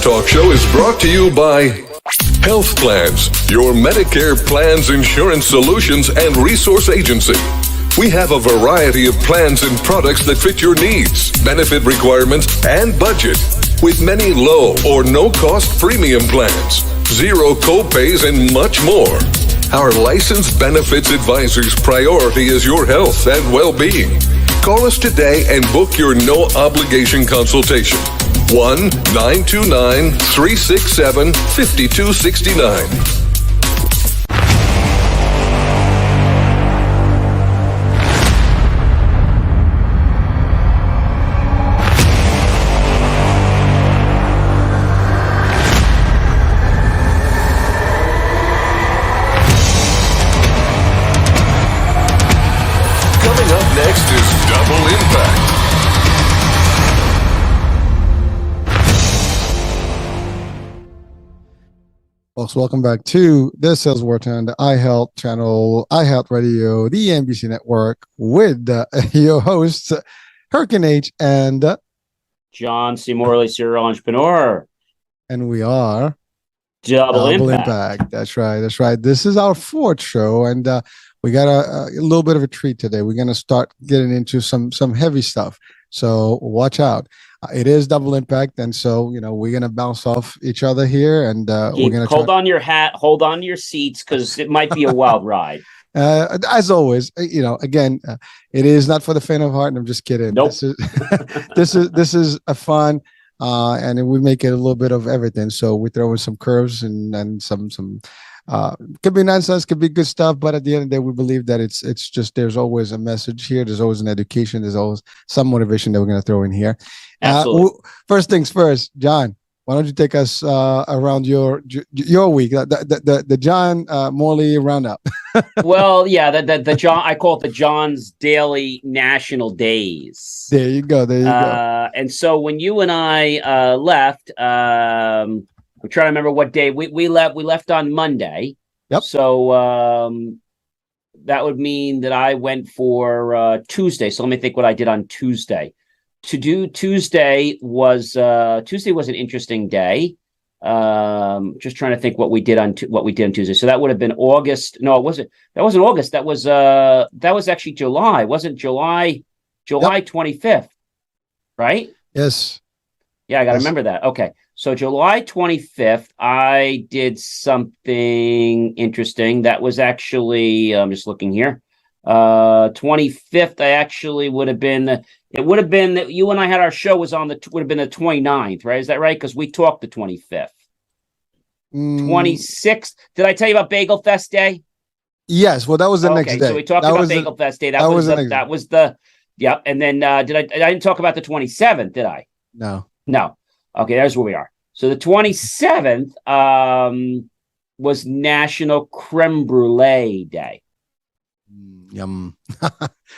talk show is brought to you by Health Plans, your Medicare plans, insurance solutions, and resource agency. We have a variety of plans and products that fit your needs, benefit requirements, and budget, with many low or no-cost premium plans, zero co-pays, and much more. Our licensed benefits advisor's priority is your health and well-being. Call us today and book your no-obligation consultation. 1-929-367-5269. Folks, welcome back to the Sales Wartime, the iHealth channel, iHealth Radio, the NBC Network, with your hosts, Hurricane H and John C. Morley, serial entrepreneur. And we are Double Impact. That's right. This is our fourth show, and we got a little bit of a treat today. We're going to start getting into some heavy stuff, so watch out. It is Double Impact, and so we're gonna bounce off each other here, and we're gonna hold on your hat, hold on to your seats, because it might be a wild ride. As always, again, it is not for the faint of heart, and I'm just kidding. Nope. This is a fun, and we make it a little bit of everything. So we throw in some curves and some could be nonsense, could be good stuff, but at the end of the day, we believe that it's just there's always a message here. There's always an education. There's always some motivation that we're going to throw in here. Absolutely. First things first, John, why don't you take us around your week, the John Morley roundup? Well, yeah, the John, I call it the John's Daily National Days. There you go. And so when you and I left, I'm trying to remember what day we left. We left on Monday. Yep. So that would mean that I went for Tuesday. So let me think what I did on Tuesday. Tuesday was an interesting day. Just trying to think what we did on Tuesday. So that would have been August. No, it wasn't. That wasn't August. That was actually July. Wasn't July 25th, right? Yes. Yeah, I got to remember that. Okay. So July 25th, I did something interesting. That was actually, I'm just looking here. 25th, I actually would have been that you and I had our show would have been the 29th, right? Is that right? Because we talked the 25th. 26th. Did I tell you about Bagel Fest Day? Yes. Well, that was the next day. So we talked about Bagel Fest Day. That was the yep. And then I didn't talk about the 27th, did I? No. Okay, there's where we are. So the 27th was National Creme Brulee Day. Yum.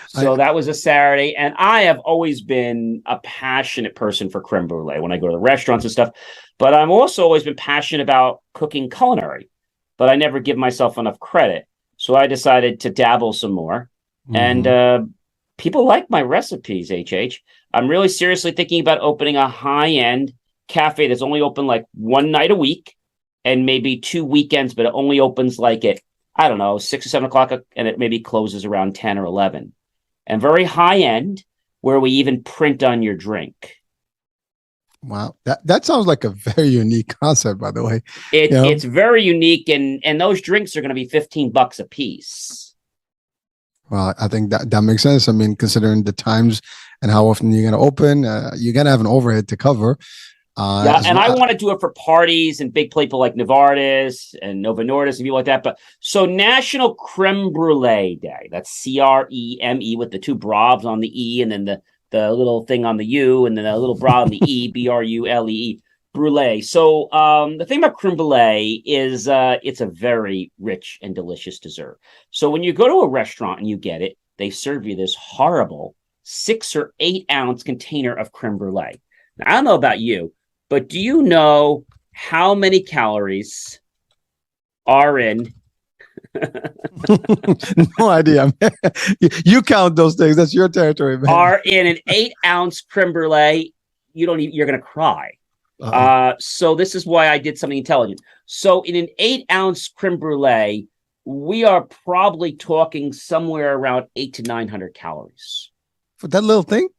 So that was a Saturday, and I have always been a passionate person for creme brulee when I go to the restaurants and stuff, but I'm also always been passionate about cooking culinary, but I never give myself enough credit. So I decided to dabble some more, and people like my recipes, HH. I'm really seriously thinking about opening a high-end cafe that's only open like one night a week and maybe 2 weekends, but it only opens like at, I don't know, 6 or 7 o'clock, and it maybe closes around 10 or 11. And very high-end, where we even print on your drink. Wow. That sounds like a very unique concept, by the way. It's very unique, and those drinks are going to be $15 a piece. Well, I think that makes sense. I mean, considering the times and how often you're going to open, you're going to have an overhead to cover. I want to do it for parties and big people like Novartis and Novo Nordisk and people like that. But so National Creme Brulee Day, that's CREME with the two bravs on the E and then the little thing on the U and then a little bra on the E, BRULEE, brulee. So the thing about creme brulee is it's a very rich and delicious dessert. So when you go to a restaurant and you get it, they serve you this horrible 6 or 8 ounce container of creme brulee. Now, I don't know about you, but do you know how many calories are in? No idea. You count those things. That's your territory, man. Are in an 8 ounce creme brulee. You're going to cry. So this is why I did something intelligent. So in an 8-ounce creme brulee, we are probably talking somewhere around 800 to 900 calories. For that little thing?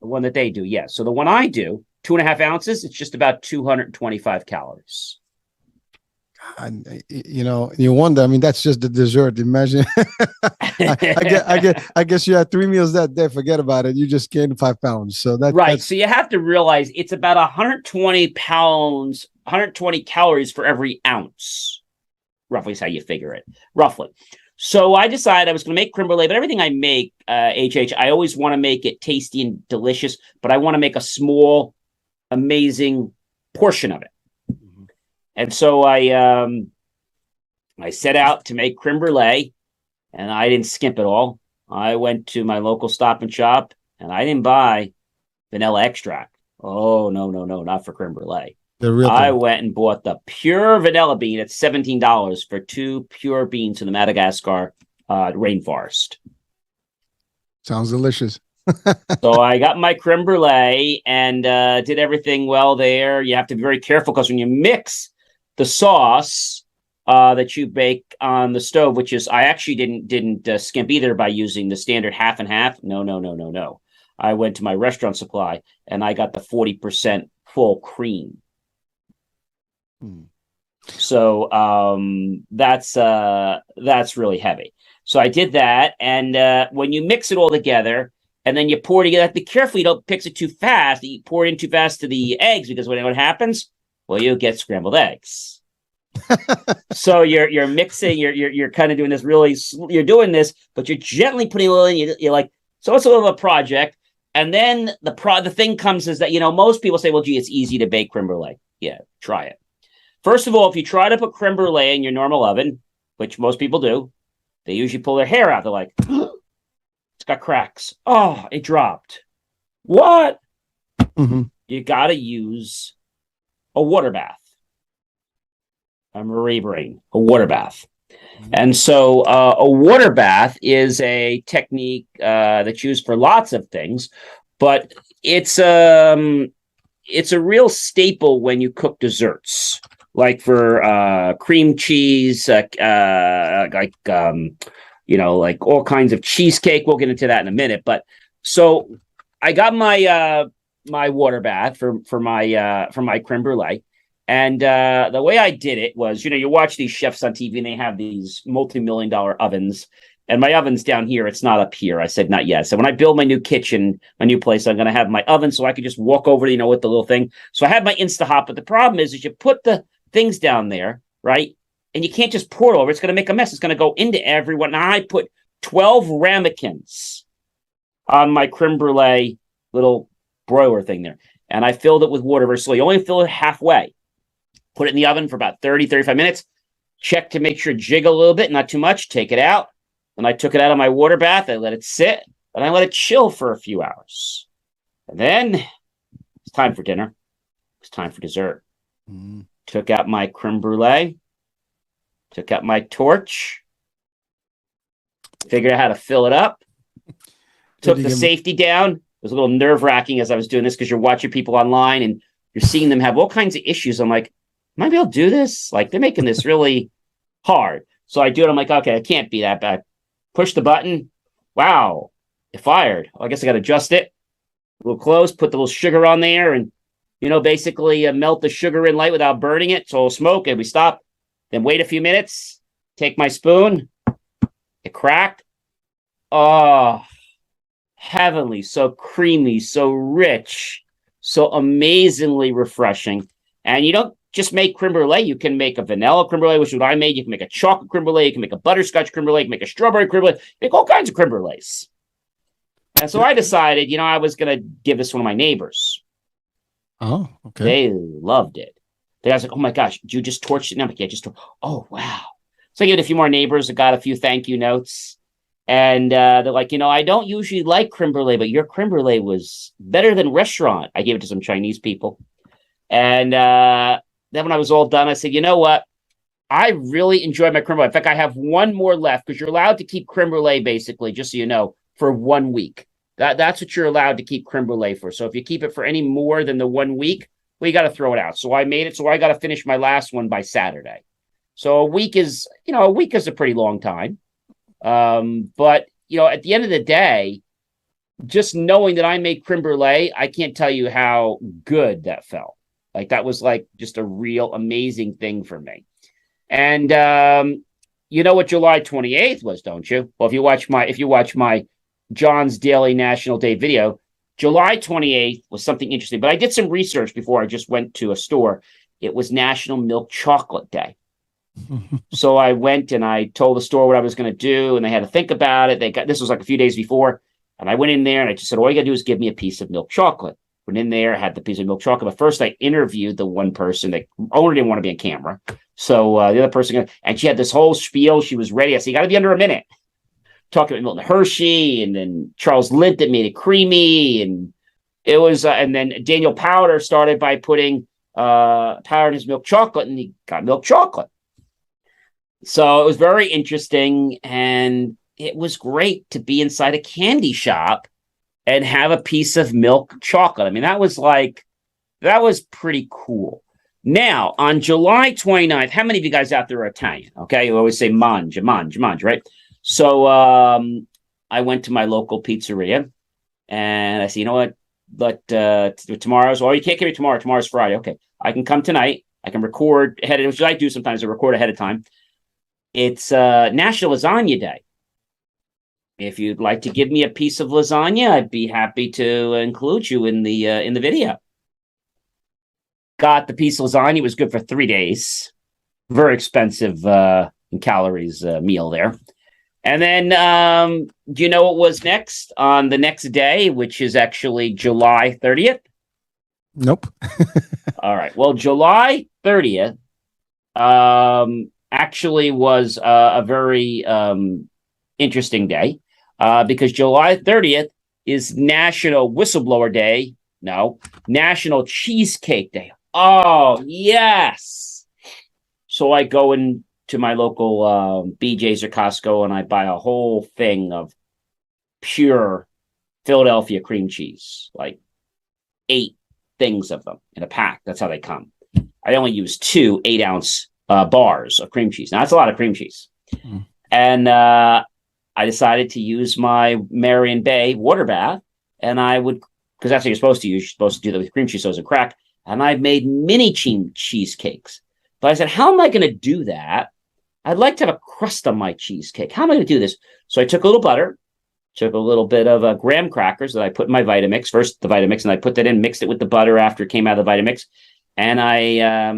The one that they do, yes. So the one I do, 2.5 ounces, it's just about 225 calories. And you wonder. I mean, that's just the dessert. Imagine. I guess you had 3 meals that day. Forget about it. You just gained 5 pounds. So that's... So you have to realize it's about 120 pounds, 120 calories for every ounce. Roughly is how you figure it. Roughly. So I decided I was going to make creme brulee, but everything I make, I always want to make it tasty and delicious, but I want to make a small, amazing portion of it. And so I set out to make creme brulee, and I didn't skimp it all. I went to my local Stop and Shop, and I didn't buy vanilla extract. Oh, no, not for creme brulee. I went and bought the pure vanilla bean at $17 for 2 pure beans in the Madagascar rainforest. Sounds delicious. So I got my creme brulee and did everything well there. You have to be very careful because when you mix the sauce that you bake on the stove, which is, I actually didn't skimp either by using the standard half and half. No. I went to my restaurant supply and I got the 40% full cream. So that's really heavy. So I did that, and when you mix it all together, and then you pour it together, be careful you don't mix it too fast. You pour it in too fast to the eggs, because what happens? Well, you get scrambled eggs. So you're mixing, you're kind of doing this you're doing this, but you're gently putting a little in. You're like, so it's a little of a project. And then the thing comes is that, most people say, well, gee, it's easy to bake creme brulee. Yeah, try it. First of all, if you try to put creme brulee in your normal oven, which most people do, they usually pull their hair out. They're like, it's got cracks. Oh, it dropped. What? Mm-hmm. You got to use a water bath. A Marie Brain, a water bath. Mm-hmm. And so a water bath is a technique that's used for lots of things, but it's a real staple when you cook desserts. Like for cream cheese, like all kinds of cheesecake. We'll get into that in a minute. But so I got my my water bath for my creme brulee, and the way I did it was, you watch these chefs on TV and they have these multi-million-dollar ovens. And my oven's down here. It's not up here. I said, not yet. So when I build my new kitchen, my new place, I'm going to have my oven so I could just walk over, with the little thing. So I had my Instahot. But the problem is you put the things down there, right? And you can't just pour it over. It's going to make a mess. It's going to go into everyone. Now I put 12 ramekins on my creme brulee little broiler thing there. And I filled it with water very slowly. You only fill it halfway. Put it in the oven for about 30, 35 minutes. Check to make sure it jiggle a little bit, not too much. Take it out. And I took it out of my water bath. I let it sit. And I let it chill for a few hours. And then it's time for dinner. It's time for dessert. Mm. Took out my creme brulee, took out my torch, figured out how to fill it up, took the safety down. It was a little nerve-wracking as I was doing this because you're watching people online and you're seeing them have all kinds of issues. I'm like, am I able to do this? Like, they're making this really hard. So I do it. I'm like, okay, I can't be that bad. Push the button. Wow, it fired. Well, I guess I got to adjust it. A little close, put the little sugar on there, and basically melt the sugar in light without burning it. So it'll smoke and we stop. Then wait a few minutes. Take my spoon. It cracked. Oh, heavenly. So creamy, so rich, so amazingly refreshing. And you don't just make creme brulee. You can make a vanilla creme brulee, which is what I made. You can make a chocolate creme brulee. You can make a butterscotch creme brulee. You can make a strawberry creme brulee. Make all kinds of creme brulees. And so I decided, I was going to give this to one of my neighbors. Oh, okay. They loved it. The guy's like, oh my gosh, did you just torch it? And I'm like, yeah, just torch. Oh, wow. So I gave it a few more neighbors. I got a few thank you notes. And they're like, I don't usually like creme brulee, but your creme brulee was better than restaurant. I gave it to some Chinese people. And then when I was all done, I said, you know what? I really enjoyed my creme brulee. In fact, I have one more left because you're allowed to keep creme brulee, basically, just so you know, for 1 week. That's what you're allowed to keep creme brulee for. So if you keep it for any more than the 1 week, well, you got to throw it out. So I made it. So I got to finish my last one by Saturday. So a week is a pretty long time. But at the end of the day, just knowing that I made creme brulee, I can't tell you how good that felt. Like that was like just a real amazing thing for me. And you know what July 28th was, don't you? Well, if you watch my John's Daily National Day video, July 28th was something interesting. But I did some research before I just went to a store. It was National Milk Chocolate Day. So I went and I told the store what I was going to do, and they had to think about it. This was like a few days before, and I went in there and I just said, all you got to do is give me a piece of milk chocolate. Went in there, had the piece of milk chocolate. But first, I interviewed the one person. The owner didn't want to be on camera, so the other person, and she had this whole spiel. She was ready. I said, you got to be under a minute. Talking about Milton Hershey, and then Charles Lindt that made it creamy, and it was, and then Daniel Powder started by putting powder in his milk chocolate, and he got milk chocolate. So it was very interesting, and it was great to be inside a candy shop and have a piece of milk chocolate. I mean, that was pretty cool. Now, on July 29th, how many of you guys out there are Italian? Okay, you always say mange, right? So I went to my local pizzeria, and I said, you know what? But tomorrow's, you can't give me tomorrow. Tomorrow's Friday. Okay, I can come tonight. I can record ahead of, which I do sometimes. I record ahead of time. It's National Lasagna Day. If you'd like to give me a piece of lasagna, I'd be happy to include you in the video. Got the piece of lasagna. It was good for 3 days. Very expensive in calories meal there. And then, do you know what was next on the next day, which is actually July 30th? Nope. All right. Well, July 30th actually was a very interesting day because July 30th is National Whistleblower Day. No, National Cheesecake Day. Oh, yes. So I go into my local BJ's or Costco and I buy a whole thing of pure Philadelphia cream cheese, like 8 things of them in a pack. That's how they come. I only use 2 8-ounce bars of cream cheese. Now, that's a lot of cream cheese. Mm. And I decided to use my Marion Bay water bath, and I would, because that's what you're supposed to use. You're supposed to do that with cream cheese so it doesn't crack. And I made mini cheesecakes. But I said, how am I going to do that? I'd like to have a crust on my cheesecake. How am I going to do this? So I took a little butter, took a little bit of graham crackers that I put in my Vitamix. First, the Vitamix, and I put that in, mixed it with the butter after it came out of the Vitamix. And I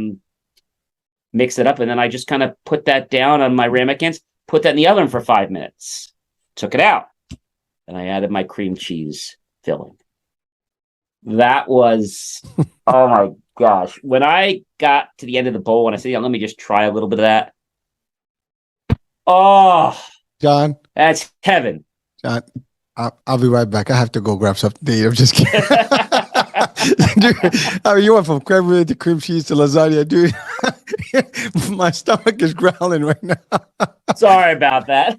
mixed it up, and then I just kind of put that down on my ramekins, put that in the oven for 5 minutes, took it out, and I added my cream cheese filling. That was, oh my gosh. When I got to the end of the bowl and I said, yeah, let me just try a little bit of that. Oh, John, that's heaven. John, I'll be right back. I have to go grab something to eat. I'm just kidding. Dude, I mean, you went from creme brulee to cream cheese to lasagna, dude. My stomach is growling right now. Sorry about that.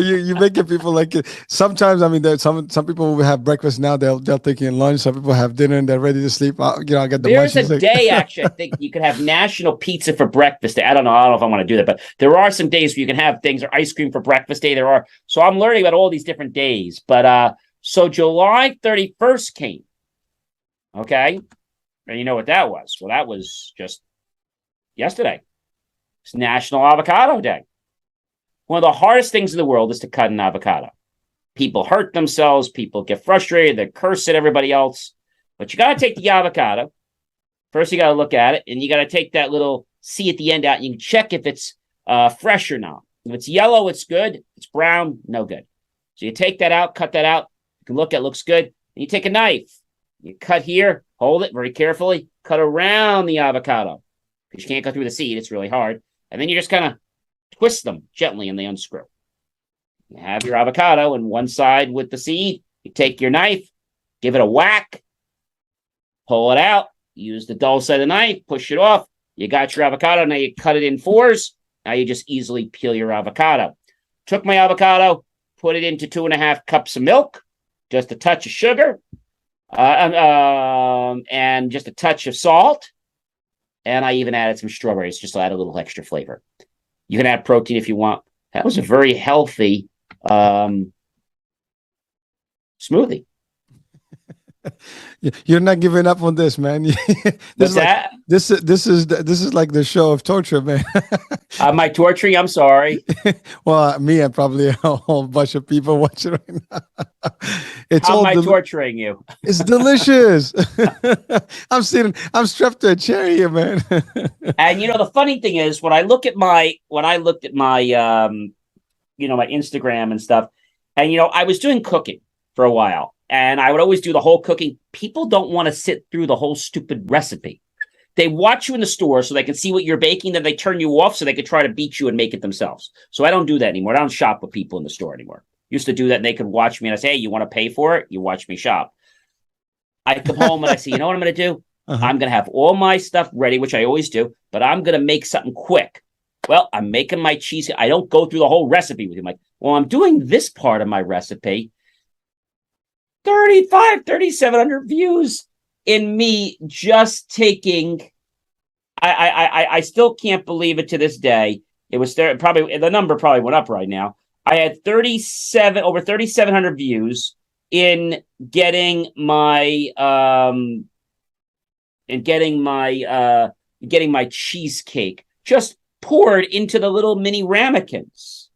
You making people like it. Sometimes, I mean, there's some people who have breakfast now. They'll take it in lunch. Some people have dinner and they're ready to sleep. I get the. There's a day actually. I think you could have National Pizza for breakfast day. I don't know if I want to do that, but there are some days where you can have things or ice cream for breakfast day. There are. So I'm learning about all these different days. But so July 31st came. Okay, and you know what that was? Well, that was just yesterday. It's National Avocado Day. One of the hardest things in the world is to cut an avocado. People hurt themselves. People get frustrated. They curse at everybody else. But you got to take the avocado. First, you got to look at it, and you got to take that little C at the end out, and you can check if it's fresh or not. If it's yellow, it's good. If it's brown, no good. So you take that out, cut that out. You can look at it, looks good. And you take a knife. You cut here, hold it very carefully, cut around the avocado. Because you can't go through the seed, it's really hard. And then you just kind of twist them gently and they unscrew. You have your avocado and one side with the seed. You take your knife, give it a whack, pull it out, use the dull side of the knife, push it off. You got your avocado. Now you cut it in 4s. Now you just easily peel your avocado. Took my avocado, put it into 2.5 cups of milk, just a touch of sugar, and just a touch of salt. And I even added some strawberries just to add a little extra flavor. You can add protein if you want. That was a very healthy smoothie. You're not giving up on this, man. What's that? This is like the show of torture, man. Am I torturing? I'm sorry. Well, me and probably a whole bunch of people watching right now. How am I torturing you? It's delicious. I'm strapped to a chair here, man. And the funny thing is, when I looked at my my Instagram and stuff, and I was doing cooking for a while. And I would always do the whole cooking. People don't want to sit through the whole stupid recipe. They watch you in the store so they can see what you're baking, then they turn you off so they could try to beat you and make it themselves. So I don't do that anymore. I don't shop with people in the store anymore. Used to do that and they could watch me and I say, hey, you want to pay for it? You watch me shop. I come home and I say, you know what I'm going to do? I'm going to have all my stuff ready, which I always do, but I'm going to make something quick. Well, I'm making my cheese. I don't go through the whole recipe with you. I'm like, well, I'm doing this part of my recipe. 3,700 views in me just taking. I still can't believe it to this day. It was there. Probably the number probably went up right now. I had over 3,700 views in getting my cheesecake just poured into the little mini ramekins.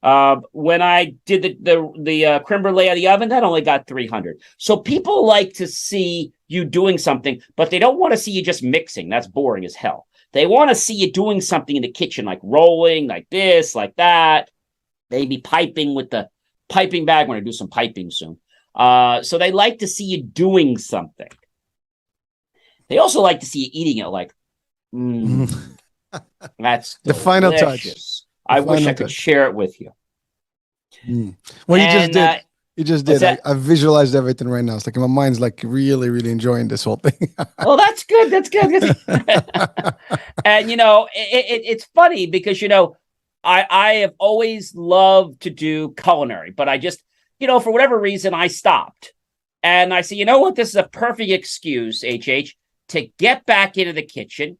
When I did the creme brulee out of the oven, that only got 300. So people like to see you doing something, but they don't want to see you just mixing. That's boring as hell. They want to see you doing something in the kitchen, like rolling, like this, like that. Maybe piping with the piping bag. I'm going to do some piping soon. So they like to see you doing something. They also like to see you eating it like, that's the final touch. I wish I could share it with you. Well, you just did. I visualized everything right now. It's like my mind's like really, really enjoying this whole thing. Well, that's good. That's good. And it's funny because I have always loved to do culinary, but I just for whatever reason I stopped. And I said, you know what? This is a perfect excuse, HH, to get back into the kitchen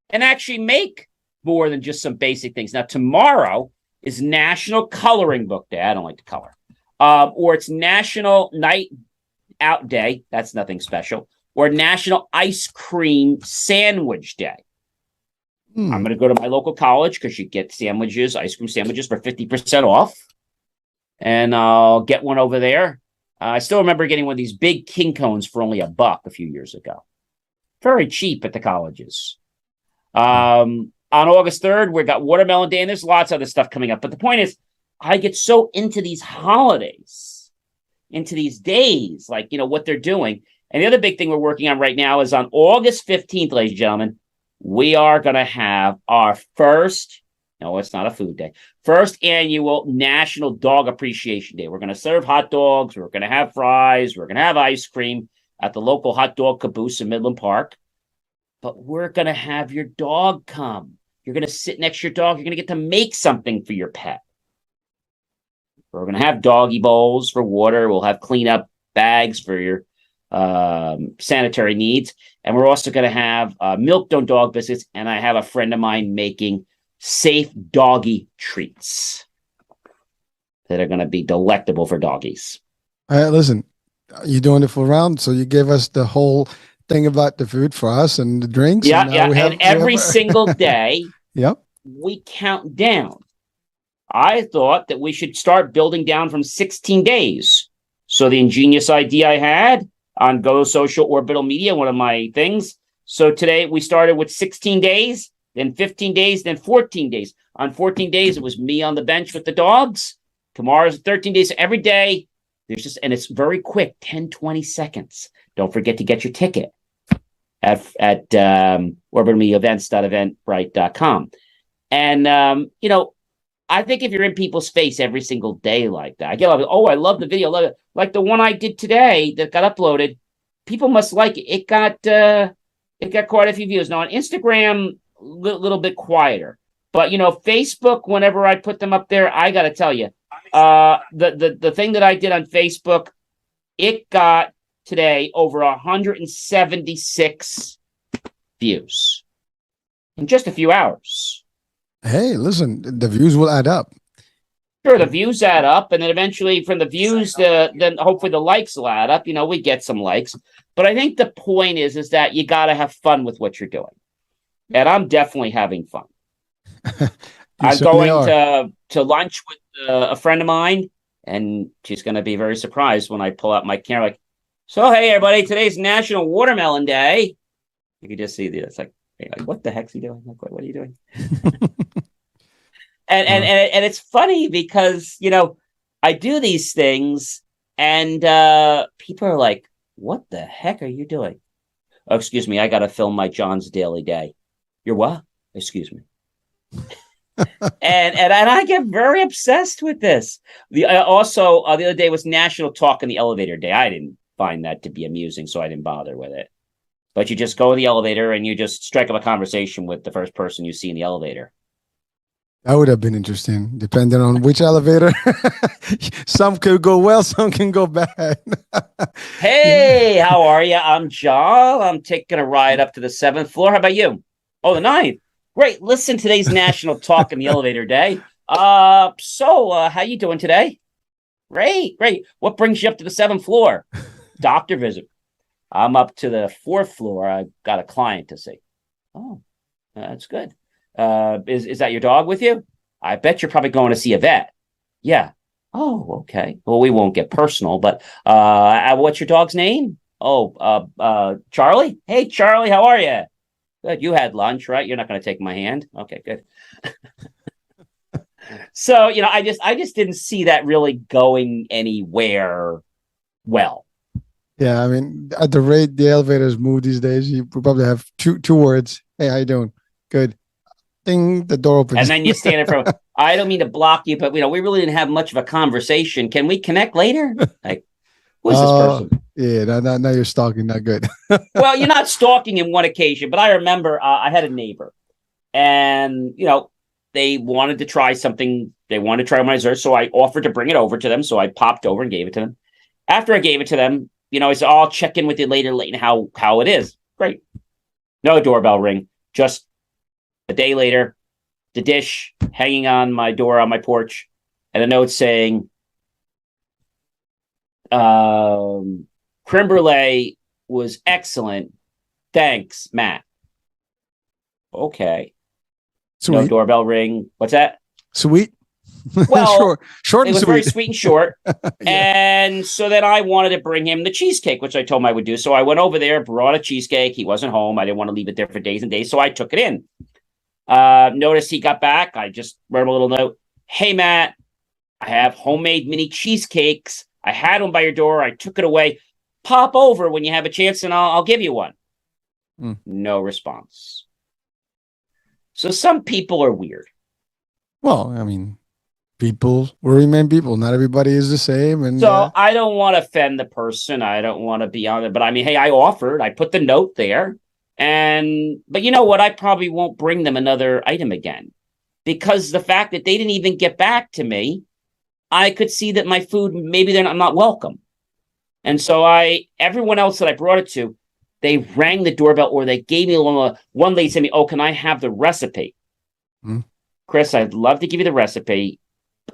and actually make more than just some basic things. Now, tomorrow is National Coloring Book Day. I don't like to color. Or it's National Night Out Day. That's nothing special. Or National Ice Cream Sandwich Day. I'm going to go to my local college because you get ice cream sandwiches for 50% off. And I'll get one over there. I still remember getting one of these big king cones for only $1 a few years ago. Very cheap at the colleges. On August 3rd, we got Watermelon Day, and there's lots of other stuff coming up. But the point is, I get so into these holidays, into these days, like, what they're doing. And the other big thing we're working on right now is on August 15th, ladies and gentlemen, we are going to have our first, no, it's not a food day, first annual National Dog Appreciation Day. We're going to serve hot dogs. We're going to have fries. We're going to have ice cream at the local hot dog caboose in Midland Park. But we're going to have your dog come. You're going to sit next to your dog. You're going to get to make something for your pet. We're going to have doggy bowls for water. We'll have cleanup bags for your sanitary needs. And we're also going to have milk don't dog biscuits. And I have a friend of mine making safe doggy treats that are going to be delectable for doggies. Listen, you're doing it for round. So you gave us the whole thing about the food for us and the drinks. Yeah, and every single day, we count down. I thought that we should start building down from 16 days. So the ingenious idea I had on Go Social Orbital Media, one of my things. So today we started with 16 days, then 15 days, then 14 days. On 14 days, it was me on the bench with the dogs. Tomorrow's 13 days. So every day, and it's very quick, 10, 20 seconds. Don't forget to get your ticket at orbitalmediaevents.eventbrite.com. And, I think if you're in people's face every single day like that, I get I love the video. Love it. Like the one I did today that got uploaded. People must like it. It got quite a few views. Now on Instagram, a little bit quieter. But, Facebook, whenever I put them up there, I got to tell you, the thing that I did on Facebook, it got today over 176 views in just a few hours. Hey, listen, the views will add up. Sure, the views add up, and then eventually from the views, then hopefully the likes will add up. We get some likes. But I think the point is that you got to have fun with what you're doing. And I'm definitely having fun. I'm going to lunch with a friend of mine, and she's going to be very surprised when I pull out my camera. Like, so, hey, everybody, today's National Watermelon Day. You can just see it's like, what the heck's he doing? Like, what are you doing? And it's funny because, I do these things and people are like, what the heck are you doing? Oh, excuse me. I got to film my John's Daily Day. You're what? Excuse me. and I get very obsessed with this. The other day was National Talk in the Elevator Day. I didn't find that to be amusing, so I didn't bother with it. But you just go in the elevator and you just strike up a conversation with the first person you see in the elevator. That would have been interesting, depending on which elevator. Some could go well, some can go bad. Hey, how are you? I'm John. I'm taking a ride up to the 7th floor. How about you? Oh, the 9th. Great. Listen, today's National Talk in the Elevator Day. So how you doing today? Great. What brings you up to the 7th floor? Doctor visit. I'm up to the 4th floor. I've got a client to see. Oh, that's good. Is that your dog with you? I bet you're probably going to see a vet. Yeah. Oh, okay. Well, we won't get personal, but what's your dog's name? Oh, Charlie. Hey, Charlie, how are you? Good. You had lunch, right? You're not going to take my hand. Okay, good. So, I just didn't see that really going anywhere well. Yeah, I mean, at the rate the elevators move these days, you probably have two words. Hey, how you doing? Good. Ding, the door opens. And then you stand in front. I don't mean to block you, but we really didn't have much of a conversation. Can we connect later? Like, who's this person? Yeah, now you're stalking. Not good. Well, you're not stalking in one occasion, but I remember I had a neighbor, and they wanted to try something. They wanted to try my dessert, so I offered to bring it over to them. So I popped over and gave it to them. After I gave it to them, I said, "I'll check in with you later, Leighton, how it is." Great. No doorbell ring. Just a day later, the dish hanging on my door on my porch, and a note saying, creme brulee was excellent. Thanks, Matt. Okay. Sweet. No doorbell ring. What's that? Sweet. Well, short it and was sweet. very sweet and short. Yeah. And so then I wanted to bring him the cheesecake, which I told him I would do. So I went over there, brought a cheesecake. He wasn't home. I didn't want to leave it there for days and days. So I took it in. Notice he got back. I just wrote him a little note. Hey, Matt, I have homemade mini cheesecakes. I had one by your door. I took it away. Pop over when you have a chance and I'll give you one. No response. So some people are weird. Well, I mean, people will remain people. Not everybody is the same. And so I don't want to offend the person. I don't want to be on it. But I mean, hey, I offered. I put the note there. But you know what? I probably won't bring them another item again. Because the fact that they didn't even get back to me, I could see that my food, maybe I'm not welcome. And so everyone else that I brought it to, they rang the doorbell or they gave me one lady said to me, oh, can I have the recipe? Chris, I'd love to give you the recipe.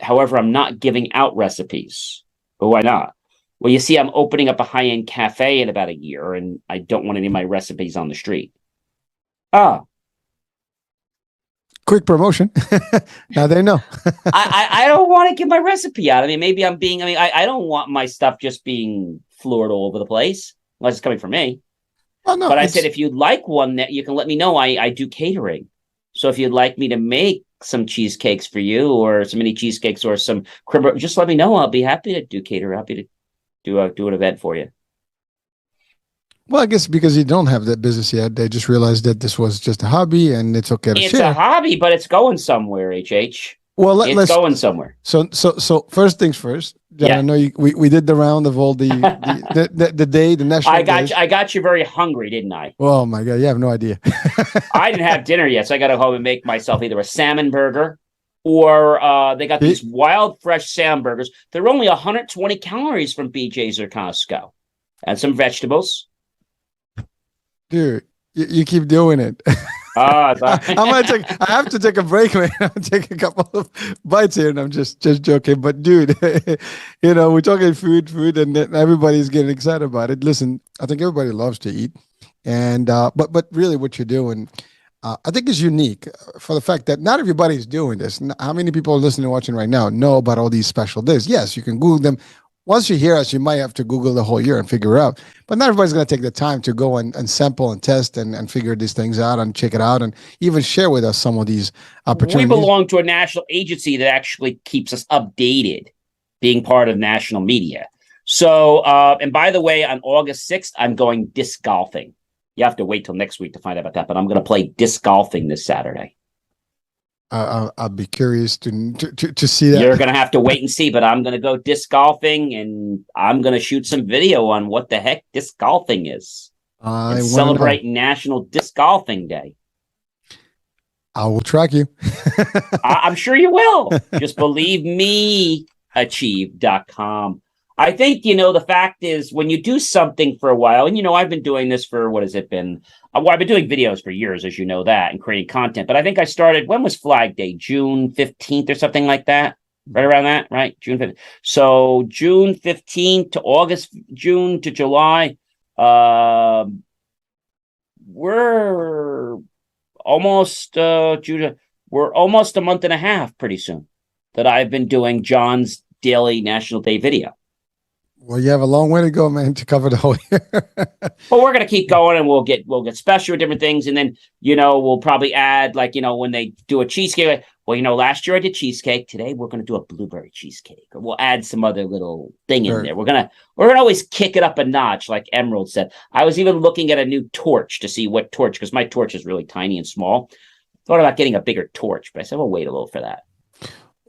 However, I'm not giving out recipes. But why not? Well, you see, I'm opening up a high-end cafe in about a year, and I don't want any of my recipes on the street. Quick promotion. Now they know. I don't want to give my recipe out. I mean, maybe I don't want my stuff just being floored all over the place, unless it's coming from me. Oh, no, but I said, if you'd like one, that you can let me know. I do catering. So if you'd like me to make some cheesecakes for you or some mini cheesecakes or some crib, just let me know. I'll be happy to do cater. Happy to do an event for you. Well, I guess because you don't have that business yet, they just realized that this was just a hobby and it's okay to share. It's a hobby, but it's going somewhere, HH. Well, let's going somewhere. So first things first. John, yeah. I know we did the round of all the national. I got you very hungry, didn't I? Oh my God, you have no idea. I didn't have dinner yet, so I got to go home and make myself either a salmon burger or they got these wild fresh salmon burgers. They're only 120 calories from BJ's or Costco. and some vegetables. Dude, you keep doing it. Oh, I have to take a break, man. I'll take a couple of bites here, and I'm just joking. But dude, we're talking food, and then everybody's getting excited about it. Listen, I think everybody loves to eat, and but really, what you're doing, I think is unique for the fact that not everybody's doing this. How many people are listening and watching right now know about all these special days? Yes, you can Google them. Once you hear us, you might have to Google the whole year and figure it out. But not everybody's going to take the time to go and sample and test and figure these things out and check it out and even share with us some of these opportunities. We belong to a national agency that actually keeps us updated, being part of national media. So, and by the way, on August 6th, I'm going disc golfing. You have to wait till next week to find out about that, but I'm going to play disc golfing this Saturday. I'll be curious to see that. You're going to have to wait and see, but I'm going to go disc golfing, and I'm going to shoot some video on what the heck disc golfing is. And celebrate National Disc Golfing Day. I will track you. I'm sure you will. Just believe me, achieve.com. I think, the fact is when you do something for a while, and, I've been doing this for, what has it been? Well, I've been doing videos for years, as you know that, and creating content. But I think I started, when was Flag Day? June 15th or something like that? Right around that, right? June 15th. So June 15th to June to July, we're almost, we're almost a month and a half pretty soon that I've been doing John's daily National Day video. Well, you have a long way to go, man, to cover the whole year. Well, we're going to keep going, and we'll get special with different things. And then, we'll probably add, when they do a cheesecake, last year I did cheesecake. Today we're going to do a blueberry cheesecake, or we'll add some other little thing in there. We're going to always kick it up a notch, like Emerald said. I was even looking at a new torch to see what torch, because my torch is really tiny and small. Thought about getting a bigger torch, but I said, we'll wait a little for that.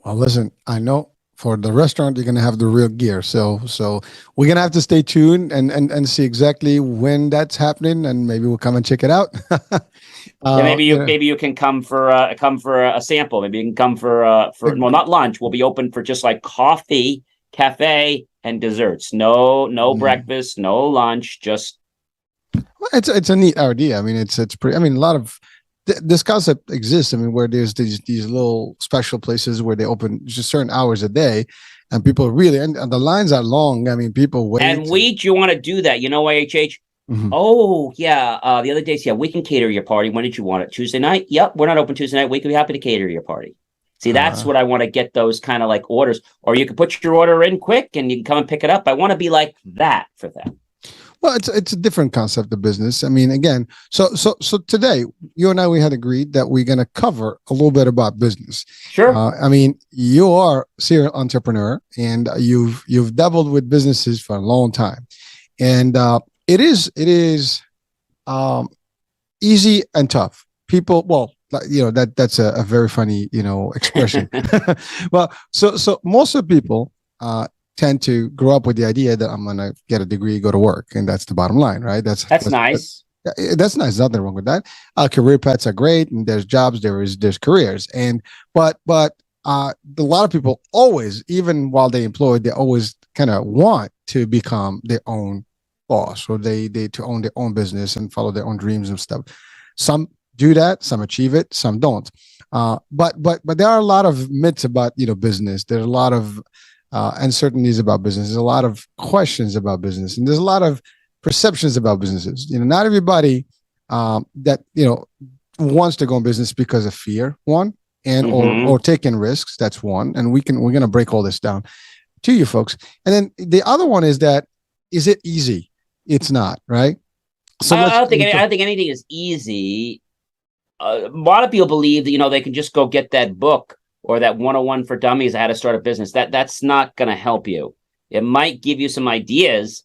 Well, listen, I know for the restaurant, you're going to have the real gear. So we're going to have to stay tuned and see exactly when that's happening, and maybe we'll come and check it out. Maybe you can come for a sample. Maybe you can come for not lunch. We'll be open for just like coffee, cafe, and desserts. No breakfast, no lunch. Just it's a neat idea. I mean, it's pretty. I mean, a lot of this concept exists. I mean, where there's these little special places where they open just certain hours a day, and people really, and the lines are long. I mean, people wait. And you want to do that, IHH? Mm-hmm. Oh, yeah. The other days, we can cater your party. When did you want it? Tuesday night? Yep, we're not open Tuesday night. We can be happy to cater your party. See, that's what I want to get, those kind of like orders. Or you can put your order in quick and you can come and pick it up. I want to be like that for them. Well, it's a different concept of business. I mean, again, so today, you and I, we had agreed that we're going to cover a little bit about business. Sure. I mean, you are a serial entrepreneur, and you've dabbled with businesses for a long time, and it is easy and tough. People, well, that's a very funny expression. Well, so most of the people tend to grow up with the idea that I'm going to get a degree, go to work. And that's the bottom line, right? That's nice. That's nice. Nothing wrong with that. Career paths are great, and there's jobs, there's careers. But a lot of people always, even while they're employed, they always kind of want to become their own boss, or they to own their own business and follow their own dreams and stuff. Some do that, some achieve it, some don't. But there are a lot of myths about business. There's a lot of uncertainties about business. There's a lot of questions about business, and there's a lot of perceptions about businesses. Not everybody that wants to go in business because of fear, one, and or taking risks. That's one, and we're gonna break all this down to you folks. And then the other one is it easy? It's not, right? So I don't think anything is easy. A lot of people believe that they can just go get that book or that 101 for dummies, how to start a business. That's not going to help you. It might give you some ideas,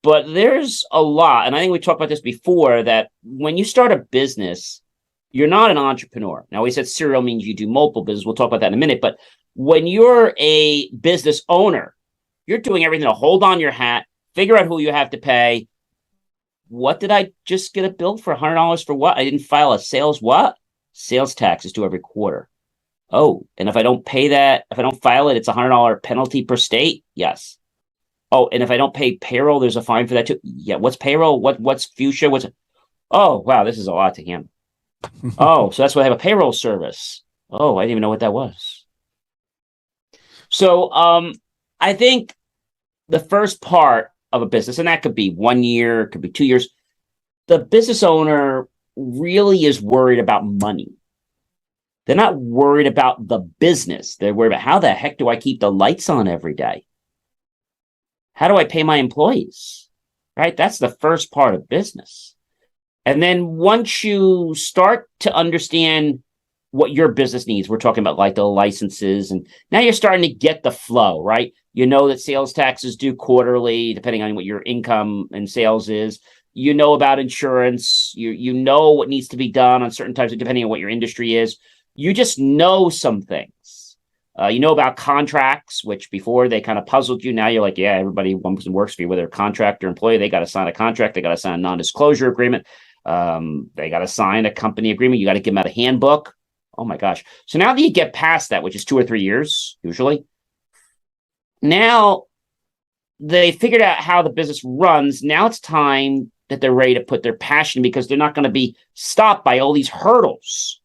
but there's a lot. And I think we talked about this before, that when you start a business, you're not an entrepreneur. Now, we said serial means you do multiple business. We'll talk about that in a minute. But when you're a business owner, you're doing everything to hold on your hat, figure out who you have to pay. What did I just get a bill for $100 for what? I didn't file a sales tax is due every quarter. Oh, and if I don't pay that, if I don't file it, it's $100 penalty per state. Yes. Oh, and if I don't pay payroll, there's a fine for that too. Yeah, what's payroll? What's fuchsia? Oh, wow, this is a lot to handle. Oh, so that's why I have a payroll service. Oh, I didn't even know what that was. So I think the first part of a business, and that could be 1 year, it could be 2 years, the business owner really is worried about money. They're not worried about the business. They're worried about, how the heck do I keep the lights on every day? How do I pay my employees? Right? That's the first part of business. And then once you start to understand what your business needs, we're talking about like the licenses, and now you're starting to get the flow, right? You know that sales taxes due quarterly, depending on what your income and sales is. You know about insurance. You know what needs to be done on certain types of, depending on what your industry is. You just know some things. You know about contracts, which before they kind of puzzled you. Now you're like, yeah, everybody works for you, whether contractor or employee, they got to sign a contract. They got to sign a non-disclosure agreement. They got to sign a company agreement. You got to give them out a handbook. Oh my gosh. So now that you get past that, which is 2 or 3 years, usually, now they figured out how the business runs. Now it's time that they're ready to put their passion, because they're not going to be stopped by all these hurdles.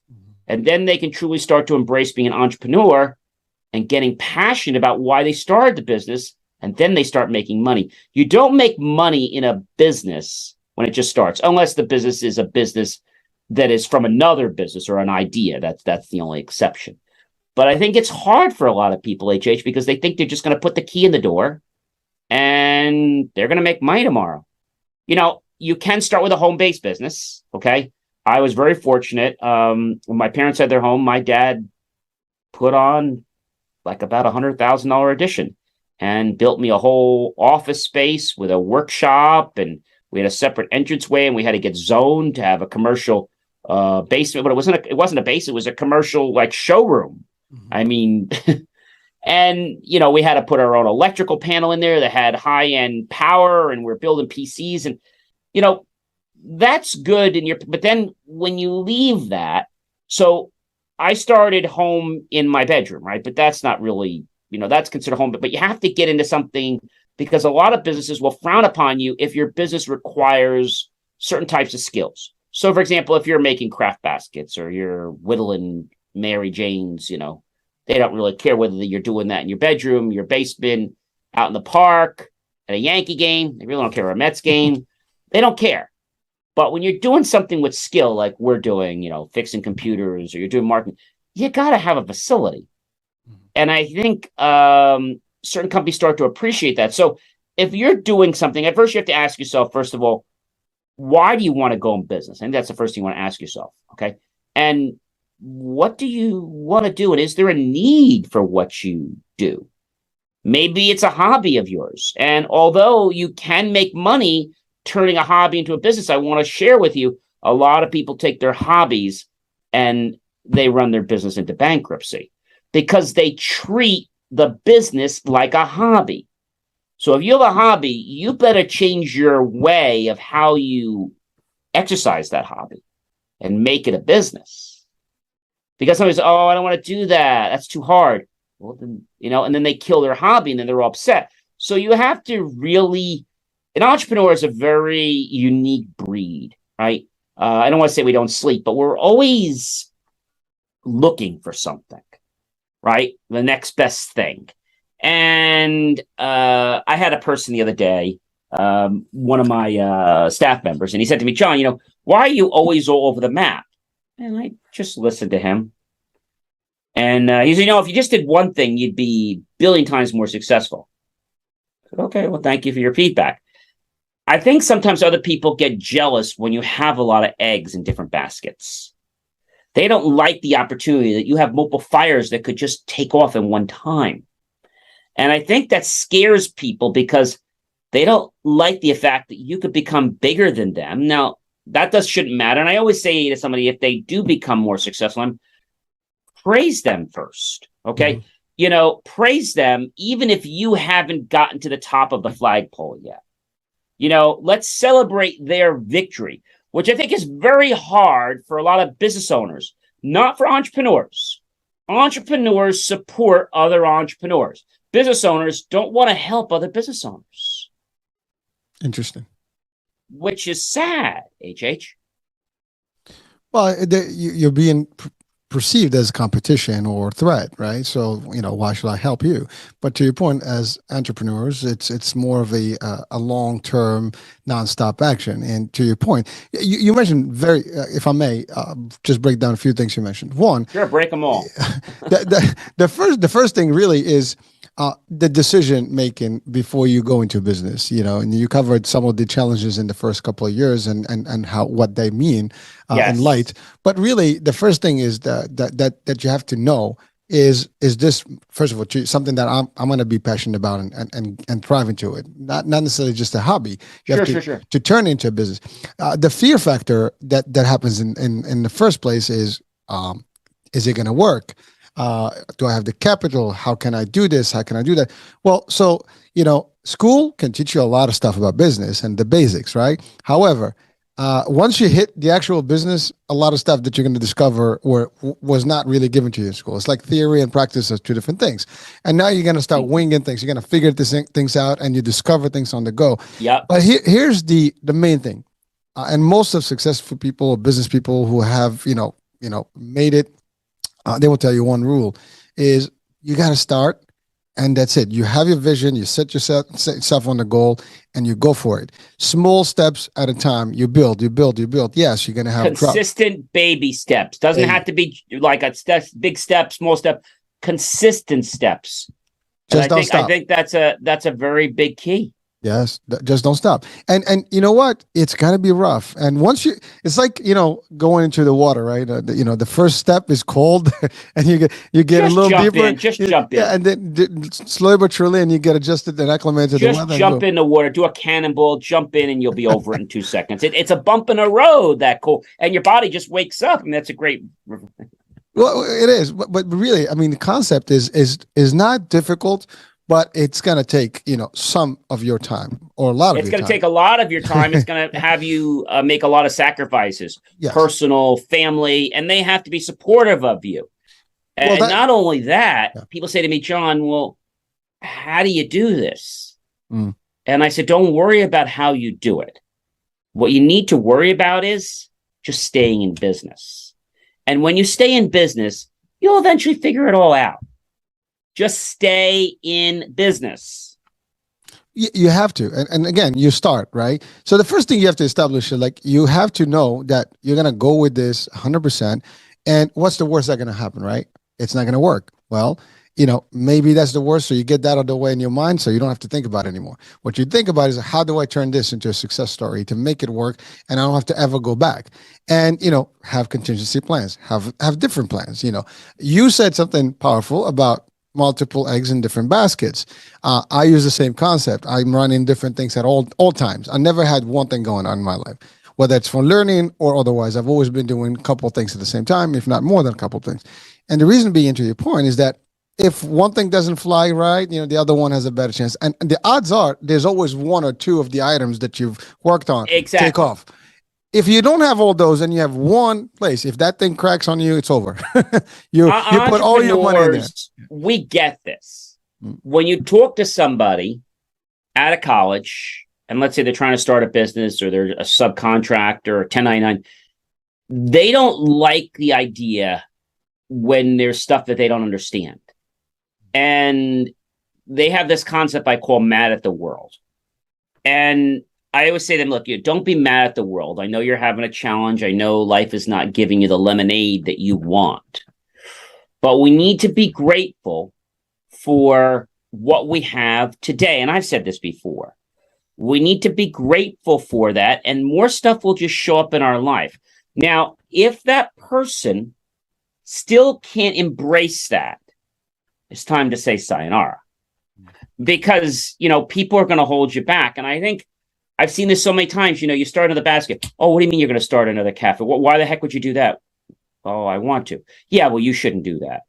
And then they can truly start to embrace being an entrepreneur and getting passionate about why they started the business. And then they start making money. You don't make money in a business when it just starts, unless the business is a business that is from another business or an idea. That's the only exception. But I think it's hard for a lot of people, HH, because they think they're just going to put the key in the door and they're going to make money tomorrow. You know, you can start with a home-based business, okay? I was very fortunate. When my parents had their home, my dad put on like about $100,000 addition and built me a whole office space with a workshop, and we had a separate entranceway, and we had to get zoned to have a commercial basement, but it wasn't a base. It was a commercial like showroom. Mm-hmm. I mean, and you know, we had to put our own electrical panel in there that had high-end power, and we're building PCs, and you know, that's good. But then when you leave that, so I started home in my bedroom, right? But that's not really, you know, that's considered home. But you have to get into something, because a lot of businesses will frown upon you if your business requires certain types of skills. So, for example, if you're making craft baskets or you're whittling Mary Janes, you know, they don't really care whether you're doing that in your bedroom, your basement, out in the park, at a Yankee game. They really don't care, or a Mets game. They don't care. But when you're doing something with skill, like we're doing, you know, fixing computers, or you're doing marketing, you got to have a facility. Mm-hmm. And I think certain companies start to appreciate that. So if you're doing something, at first you have to ask yourself, first of all, why do you want to go in business? I think that's the first thing you want to ask yourself. Okay. And what do you want to do? And is there a need for what you do? Maybe it's a hobby of yours. And although you can make money turning a hobby into a business, I want to share with you, a lot of people take their hobbies and they run their business into bankruptcy because they treat the business like a hobby. So if you have a hobby, you better change your way of how you exercise that hobby and make it a business. Because somebody's, oh, I don't want to do that. That's too hard. Well, then, you know, and then they kill their hobby and then they're all upset. So you have to really, an entrepreneur is a very unique breed, right? I don't want to say we don't sleep, but we're always looking for something, right? The next best thing. And I had a person the other day, one of my staff members, and he said to me, John, you know, why are you always all over the map? And I just listened to him. And he said, you know, if you just did one thing, you'd be a billion times more successful. I said, okay, well, thank you for your feedback. I think sometimes other people get jealous when you have a lot of eggs in different baskets. They don't like the opportunity that you have multiple fires that could just take off in one time. And I think that scares people because they don't like the fact that you could become bigger than them. Now, that shouldn't matter. And I always say to somebody, if they do become more successful, praise them first, okay? Mm-hmm. You know, praise them even if you haven't gotten to the top of the flagpole yet. You know, let's celebrate their victory, which I think is very hard for a lot of business owners, not for entrepreneurs. Entrepreneurs support other entrepreneurs. business owners don't want to help other business owners. Interesting. Which is sad, HH. Well, you're being perceived as competition or threat, right? So, why should I help you? But to your point, as entrepreneurs, it's more of a long-term, nonstop action. And to your point, you mentioned if I may, just break down a few things you mentioned. One, sure, break them all. the first thing really is the decision making before you go into business, and you covered some of the challenges in the first couple of years and what they mean in light. But really, the first thing is that you have to know is this, first of all, something that I'm going to be passionate about and thrive into it, not necessarily just a hobby. You have to turn into a business. The fear factor that happens in the first place is it going to work? Do I have the capital? How can I do this? How can I do that? Well, so, school can teach you a lot of stuff about business and the basics, right? However, once you hit the actual business, a lot of stuff that you're going to discover was not really given to you in school. It's like theory and practice are two different things. And now you're going to start winging things. You're going to figure things out and you discover things on the go. Yeah. But here's the main thing. And most of successful people, business people who have, made it, they will tell you one rule is you got to start, and that's it. You have your vision, you set yourself on the goal, and you go for it. Small steps at a time. You build. Yes, you're going to have consistent baby steps. Doesn't have to be like a big step, small step. Consistent steps. Just don't stop. I think that's a very big key. Yes, just don't stop. And you know what? It's gonna be rough. And once it's like going into the water, right? The first step is cold, and you get just a little deeper. Just jump in, and then slowly but surely, and you get adjusted and acclimated to the weather. Just jump in the water, do a cannonball, jump in, and you'll be over it in 2 seconds. It's a bump in the road, that cool, and your body just wakes up, and that's a great. Well, it is, but really, I mean, the concept is not difficult. But it's going to take, some of your time or a lot of your time. It's going to take a lot of your time. It's going to have you make a lot of sacrifices, yes. Personal, family, and they have to be supportive of you. And not only that, people say to me, John, well, how do you do this? And I said, don't worry about how you do it. What you need to worry about is just staying in business. And when you stay in business, you'll eventually figure it all out. Just stay in business. You have to. And again, you start, right? So the first thing you have to establish is you have to know that you're going to go with this 100%. And what's the worst that's going to happen, right? It's not going to work. Well, maybe that's the worst. So you get that out of the way in your mind so you don't have to think about it anymore. What you think about is, how do I turn this into a success story to make it work? And I don't have to ever go back. And, have contingency plans, have different plans. You said something powerful about multiple eggs in different baskets. I use the same concept. I'm running different things at all times. I never had one thing going on in my life, whether it's for learning or otherwise. I've always been doing a couple of things at the same time, if not more than a couple of things. And the reason being, to your point, is that if one thing doesn't fly right, the other one has a better chance. And the odds are there's always one or two of the items that you've worked on take off. If you don't have all those and you have one place, if that thing cracks on you, it's over. you put all your money in there. We get this. When you talk to somebody out of college, and let's say they're trying to start a business or they're a subcontractor or 1099, they don't like the idea when there's stuff that they don't understand. And they have this concept I call mad at the world. And I always say to them, look, don't be mad at the world. I know you're having a challenge. I know life is not giving you the lemonade that you want. But we need to be grateful for what we have today. And I've said this before. We need to be grateful for that, and more stuff will just show up in our life. Now, if that person still can't embrace that, it's time to say sayonara. Because, people are going to hold you back. And I think I've seen this so many times. You start another basket. Oh, what do you mean you're going to start another cafe? Why the heck would you do that? Oh, I want to. Yeah, well, you shouldn't do that.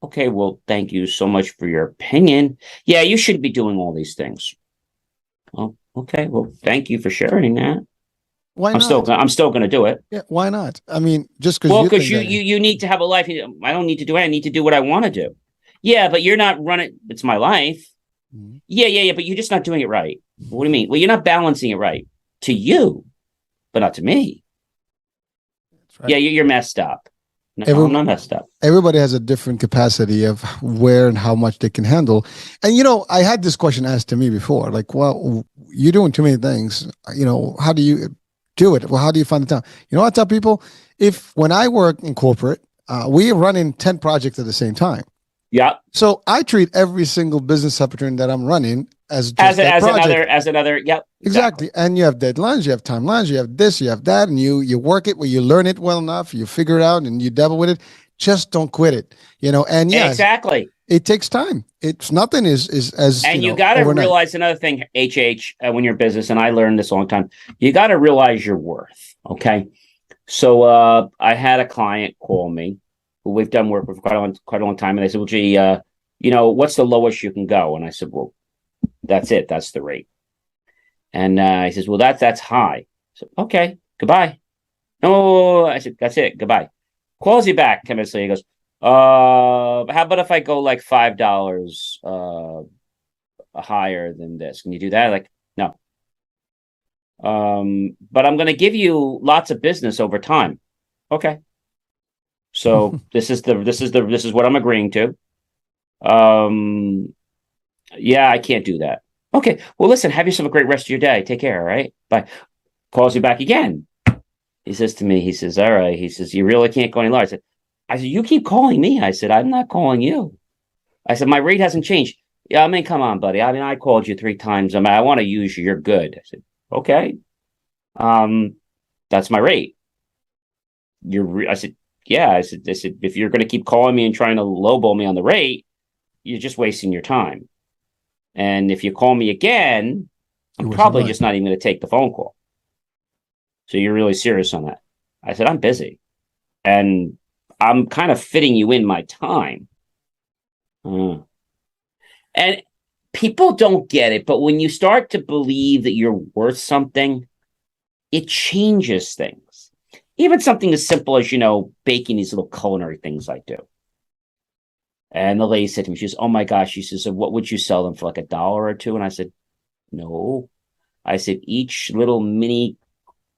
Okay, well, thank you so much for your opinion. Yeah, you shouldn't be doing all these things. Oh, okay, well, thank you for sharing that. Why not? I'm still going to do it. Yeah, why not? I mean, just because you need to have a life. I don't need to do it. I need to do what I want to do. Yeah, but you're not running. It's my life. Mhm. Yeah. But you're just not doing it right. What do you mean? Well, you're not balancing it right to you, but not to me. That's right. Yeah, you're messed up. No, Every, I'm not messed up. everybody has a different capacity of where and how much they can handle. And I had this question asked to me before, like, well, you're doing too many things. How do you do it? Well, how do you find the time? I tell people, if when I work in corporate, we are running 10 projects at the same time. Yeah. So I treat every single business opportunity that I'm running as As just that project. another. Yep. Exactly. And you have deadlines, you have timelines, you have this, you have that, and you work it where you learn it well enough, you figure it out and you dabble with it. Just don't quit it. And yes, Exactly. it takes time. It's nothing is as And you got to overnight. realize another thing, when you're in business, and I learned this a long time. You got to realize your worth. Okay. So I had a client call me who we've done work with for quite a long time, and they said, "Well, gee, what's the lowest you can go?" And I said, "Well, that's it. That's the rate." And he says, "Well, that's high." I said, "Okay, goodbye." No, I said, "That's it. Goodbye." Calls you back 10 minutes later. He goes, how about if I go like $5 higher than this? Can you do that?" Like, no. But I'm going to give you lots of business over time. Okay. So this is what I'm agreeing to. Yeah, I can't do that. Okay. Well, listen, have yourself a great rest of your day. Take care. All right. Bye. Calls you back again. He says to me, he says, "All right." He says, "You really can't go any lower." I said, "You keep calling me." I said, "I'm not calling you." I said, "My rate hasn't changed." "Yeah, I mean, come on, buddy. I mean, I called you 3 times. I want to use you. You're good." I said, "Okay. That's my rate." I said, "Yeah." I said, "If you're going to keep calling me and trying to lowball me on the rate, you're just wasting your time. And if you call me again, I'm probably just not even going to take the phone call. So you're really serious on that?" I said, "I'm busy. And I'm kind of fitting you in my time." And people don't get it, but when you start to believe that you're worth something, it changes things. Even something as simple as, baking these little culinary things I do. And the lady said to me, she says, "Oh my gosh," she says, "what would you sell them for, like $1 or $2?" And I said, "No." I said, "Each little mini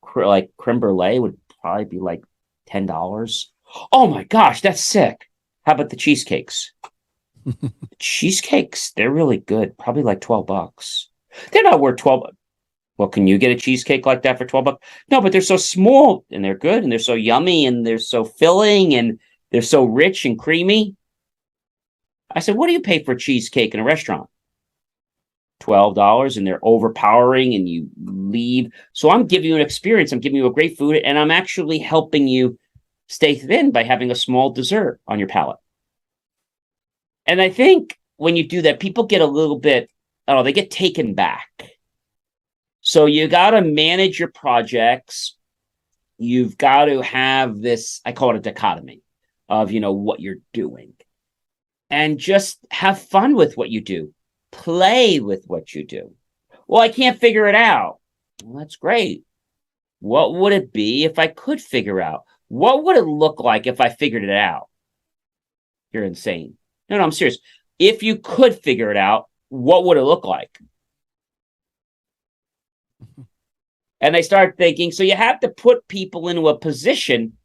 creme brulee would probably be like $10. "Oh my gosh, that's sick. How about the cheesecakes?" Cheesecakes, they're really good. Probably like $12. They're not worth 12. Well, can you get a cheesecake like that for $12? No, but they're so small and they're good and they're so yummy and they're so filling and they're so rich and creamy. I said, "What do you pay for a cheesecake in a restaurant?" $12, and they're overpowering and you leave. So I'm giving you an experience. I'm giving you a great food, and I'm actually helping you stay thin by having a small dessert on your palate. And I think when you do that, people get a little bit, I don't know, they get taken back. So you got to manage your projects. You've got to have this, I call it a dichotomy of, what you're doing. And just have fun with what you do. Play with what you do. "Well, I can't figure it out." Well, that's great. What would it be if I could figure out? What would it look like if I figured it out? You're insane. No, I'm serious. If you could figure it out, what would it look like? And they start thinking, so you have to put people into a position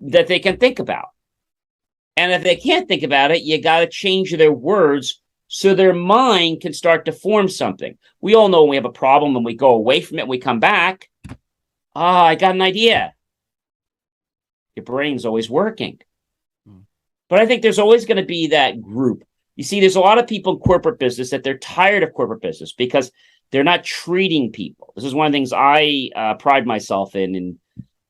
that they can think about. And if they can't think about it, you got to change their words so their mind can start to form something. We all know when we have a problem and we go away from it and we come back, I got an idea. Your brain's always working. But I think there's always going to be that group. You see, there's a lot of people in corporate business that they're tired of corporate business because they're not treating people. This is one of the things I pride myself in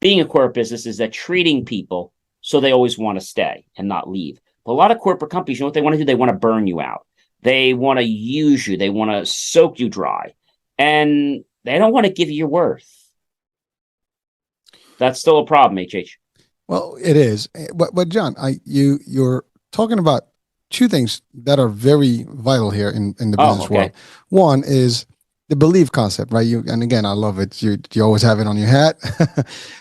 being a corporate business, is that treating people so they always want to stay and not leave. But a lot of corporate companies, you know what they want to do? They want to burn you out. They want to use you. They want to soak you dry. And they don't want to give you your worth. That's still a problem, HH. Well, it is. But John, you're talking about two things that are very vital here in the business world. One is the belief concept, right? And again, I love it. You always have it on your hat.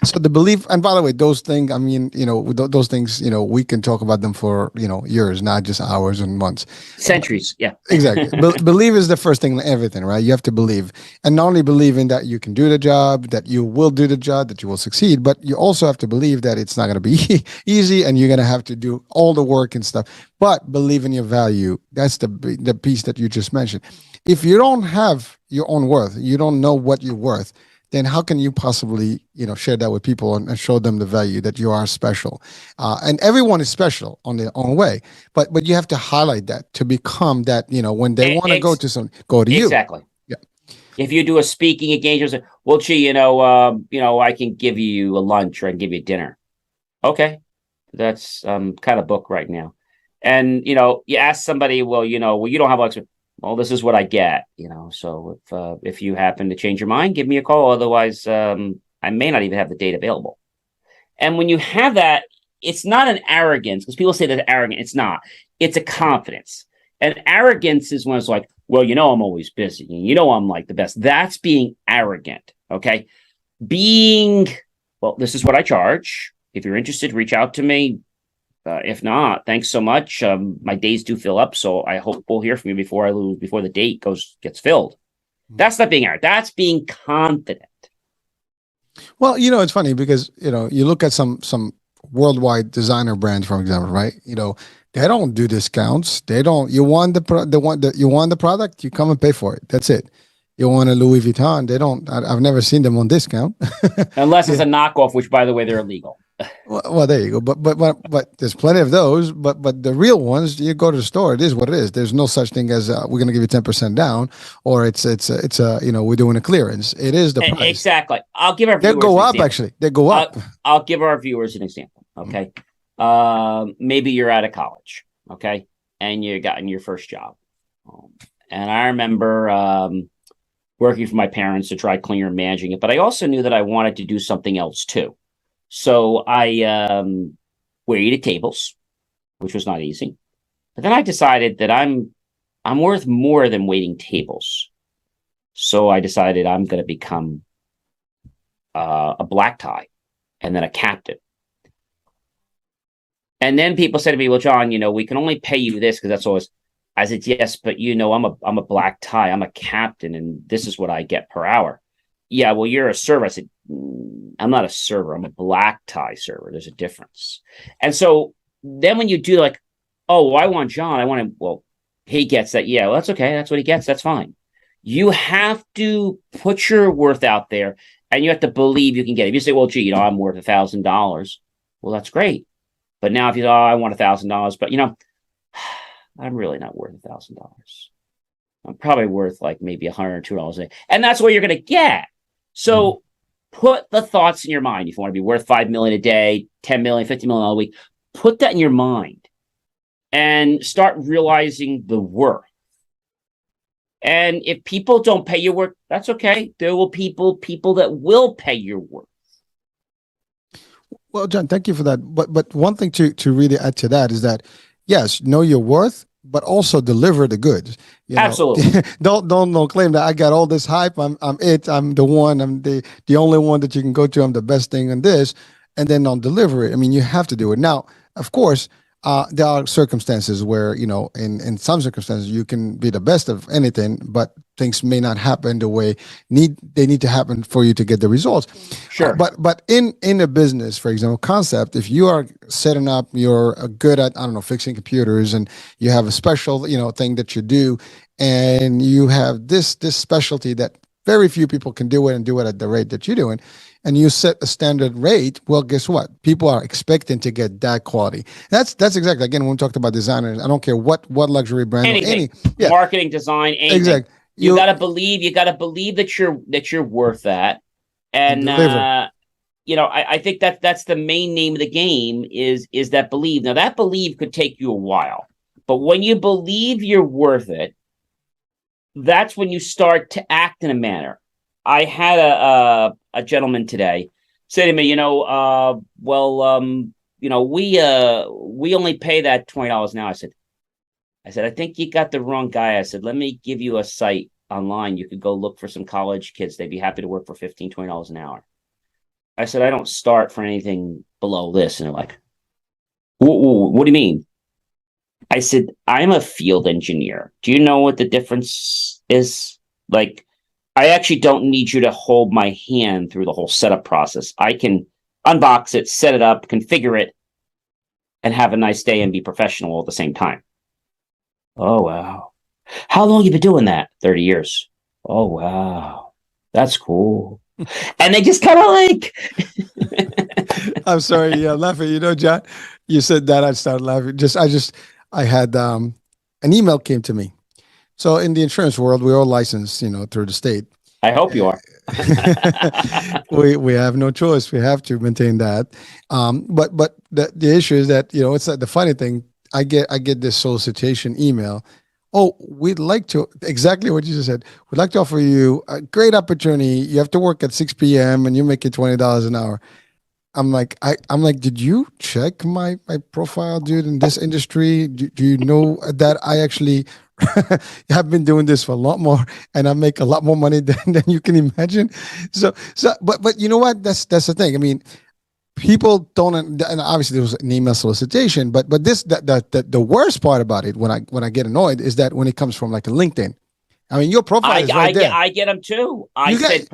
So the belief, and by the way, those things, I mean, those things, we can talk about them for, years, not just hours and months. Centuries. Yeah. Exactly. Believe is the first thing in everything, right? You have to believe, and not only believing that you can do the job, that you will do the job, that you will succeed, but you also have to believe that it's not going to be easy, and you're going to have to do all the work and stuff. But believe in your value. That's the piece that you just mentioned. If you don't have your own worth, you don't know what you're worth, then how can you possibly, share that with people and show them the value that you are special? And everyone is special on their own way, but you have to highlight that to become that, when they want to go to go to you. Exactly. Yeah. If you do a speaking engagement, say, well, gee, I can give you a lunch or I can give you dinner. Okay. That's kind of book right now. And, you ask somebody, well, you don't have lunch. Well, this is what I get, so if you happen to change your mind, give me a call. Otherwise, I may not even have the date available. And when you have that, it's not an arrogance, because people say that arrogant. It's not. It's a confidence. And arrogance is when it's like, well, I'm always busy. I'm like the best. That's being arrogant. Okay. Well, this is what I charge. If you're interested, reach out to me. If not, thanks so much. My days do fill up, so I hope we'll hear from you before the date gets filled. That's not being arrogant. That's being confident. Well, it's funny because you look at some worldwide designer brands, for example, right? They don't do discounts. They don't. You want you want the product, you come and pay for it. That's it. You want a Louis Vuitton? They don't. I've never seen them on discount, unless it's a knockoff, which, by the way, they're illegal. Well, there you go. But there's plenty of those. But the real ones, you go to the store. It is what it is. There's no such thing as we're going to give you 10% down, or it's we're doing a clearance. It is the price. Exactly. I'll give our viewers they go up example. Actually. They go up. I'll give our viewers an example. Okay, maybe you're out of college. Okay, and you gotten your first job, and I remember working for my parents to try cleaner and managing it. But I also knew that I wanted to do something else too. So I waited tables, which was not easy. But then I decided that I'm worth more than waiting tables. So I decided I'm going to become a black tie and then a captain. And then people said to me, well, John, we can only pay you this because that's always. I said, yes, but I'm a black tie. I'm a captain, and this is what I get per hour. Yeah, well, you're a server. I said, I'm not a server. I'm a black tie server. There's a difference. And so then when you do like, oh, well, I want John. I want him. Well, he gets that. Yeah, well, that's okay. That's what he gets. That's fine. You have to put your worth out there, and you have to believe you can get it. If you say, well, gee, I'm worth $1,000. Well, that's great. But now if you say, oh, I want $1,000, but I'm really not worth $1,000. I'm probably worth like maybe $102 a day. And that's what you're going to get. So put the thoughts in your mind. If you want to be worth $5 million a day, $10 million, $50 million a week, put that in your mind and start realizing the worth. And if people don't pay your worth, that's okay. There will people that will pay your worth. Well, John, thank you for that. But one thing to really add to that is that, yes, know your worth, but also deliver the goods. Absolutely. Don't claim that I got all this hype. I'm the one. I'm the only one that you can go to. I'm the best thing in this, and then don't deliver it. I mean, you have to do it. Now, of course, there are circumstances where in some circumstances you can be the best of anything, but things may not happen the way they need to happen for you to get the results. Sure. But in a business, for example, concept, if you are setting up, you're good at, fixing computers, and you have a special, thing that you do, and you have this specialty that very few people can do it and do it at the rate that you're doing, and you set a standard rate, well, guess what? People are expecting to get that quality. That's exactly, again, when we talked about designers, I don't care what luxury brand, anything, marketing, design, anything. Exactly. You got to believe that you're worth that. And I think that's the main name of the game is that believe. Now that believe could take you a while, but when you believe you're worth it, that's when you start to act in a manner. I had a gentleman today say to me, we only pay that $20 an hour. I said, I think you got the wrong guy. I said, let me give you a site online, you could go look for some college kids. They'd be happy to work for $15, $20 an hour. I said, I don't start for anything below this. And they're like, what do you mean? I said, I'm a field engineer. Do you know what the difference is? Like, I actually don't need you to hold my hand through the whole setup process. I can unbox it, set it up, configure it, and have a nice day and be professional all at the same time. Oh, wow. How long have you been doing that? 30 years. Oh, wow. That's cool. And they just kind of like... I'm sorry, yeah, laughing. You know, John, you said that, I started laughing. I had an email came to me. So in the insurance world, we're all licensed, through the state. I hope you are. we have no choice. We have to maintain that. But the issue is that, it's like the funny thing. I get this solicitation email. Oh, we'd like to, exactly what you just said. We'd like to offer you a great opportunity. You have to work at 6 p.m. and you make it $20 an hour. I'm like, did you check my profile, dude, in this industry? Do you know that I actually have been doing this for a lot more and I make a lot more money than you can imagine? But you know what? That's the thing. I mean, people don't, and obviously there was an email solicitation, but the worst part about it when I get annoyed is that when it comes from like a LinkedIn. I mean, your profile is right there. I get them too. Said,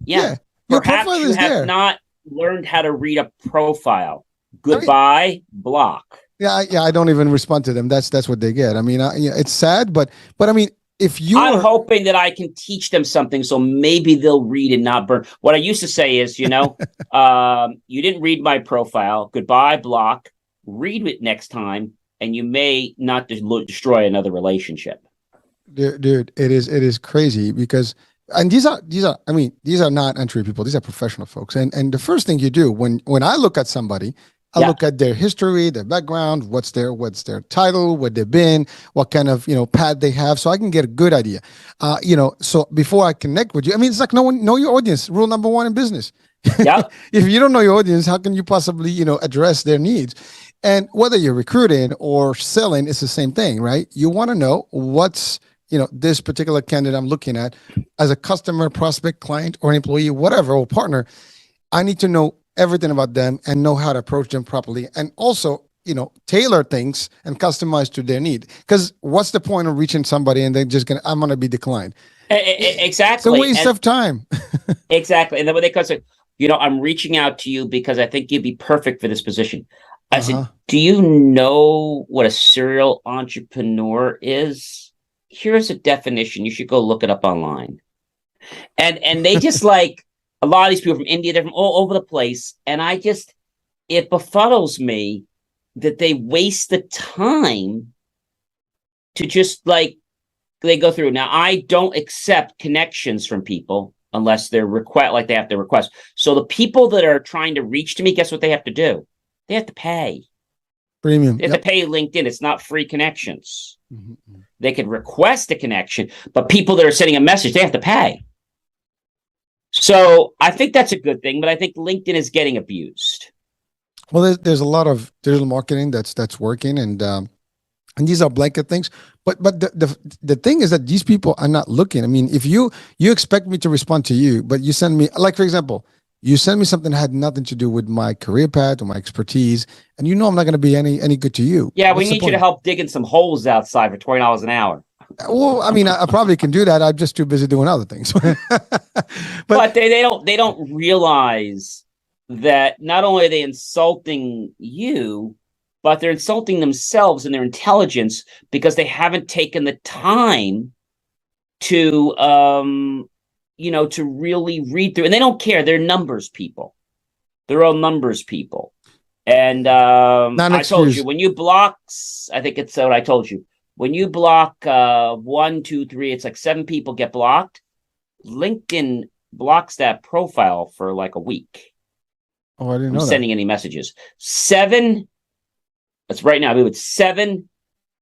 your profile is there. Not learned how to read a profile. Goodbye, block. Yeah, I don't even respond to them. That's what they get. I mean, it's sad, but I mean, I'm hoping that I can teach them something, so maybe they'll read and not burn. What I used to say is, you didn't read my profile. Goodbye, block. Read it next time, and you may not destroy another relationship. Dude, it is crazy because. And these are not entry people. These are professional folks. And the first thing you do when I look at somebody, I look at their history, their background, what's their title, what they've been, what kind of, pad they have, so I can get a good idea. So before I connect with you, I mean, it's like know your audience. Rule number one in business. Yeah. If you don't know your audience, how can you possibly, address their needs? And whether you're recruiting or selling, it's the same thing, right? You want to know what's this particular candidate I'm looking at as a customer, prospect, client, or employee, whatever, or partner. I need to know everything about them and know how to approach them properly. And also, tailor things and customize to their need. Because what's the point of reaching somebody and they're just I'm going to be declined? Exactly. It's a waste of time. Exactly. And then when they come say, I'm reaching out to you because I think you'd be perfect for this position. I said, do you know what a serial entrepreneur is? Here's a definition. You should go look it up online. And they just like a lot of these people from India, they're from all over the place. And it befuddles me that they waste the time to just like, they go through. Now, I don't accept connections from people unless they're they have to request. So the people that are trying to reach to me, guess what they have to do? They have to pay. Premium. They have to pay LinkedIn. It's not free connections. Mm-hmm. They could request a connection, but people that are sending a message, they have to pay. So I think that's a good thing, but I think LinkedIn is getting abused. Well, there's a lot of digital marketing that's working, and these are blanket things. But the thing is that these people are not looking. I mean, if you expect me to respond to you, but you send me, like, for example, you send me something that had nothing to do with my career path or my expertise, and I'm not going to be any good to you. Yeah, we need you to help dig in some holes outside for $20 an hour. Well, I mean, I probably can do that. I'm just too busy doing other things. but they don't realize that not only are they insulting you, but they're insulting themselves and their intelligence because they haven't taken the time to to really read through, and they don't care. They're numbers people. They're all numbers people. And I told you, when you block, I think it's what I told you. When you block 1, 2, 3, it's like 7 people get blocked. LinkedIn blocks that profile for like a week. Oh, I didn't know that. Sending any messages. 7. That's right now. I mean, it's 7.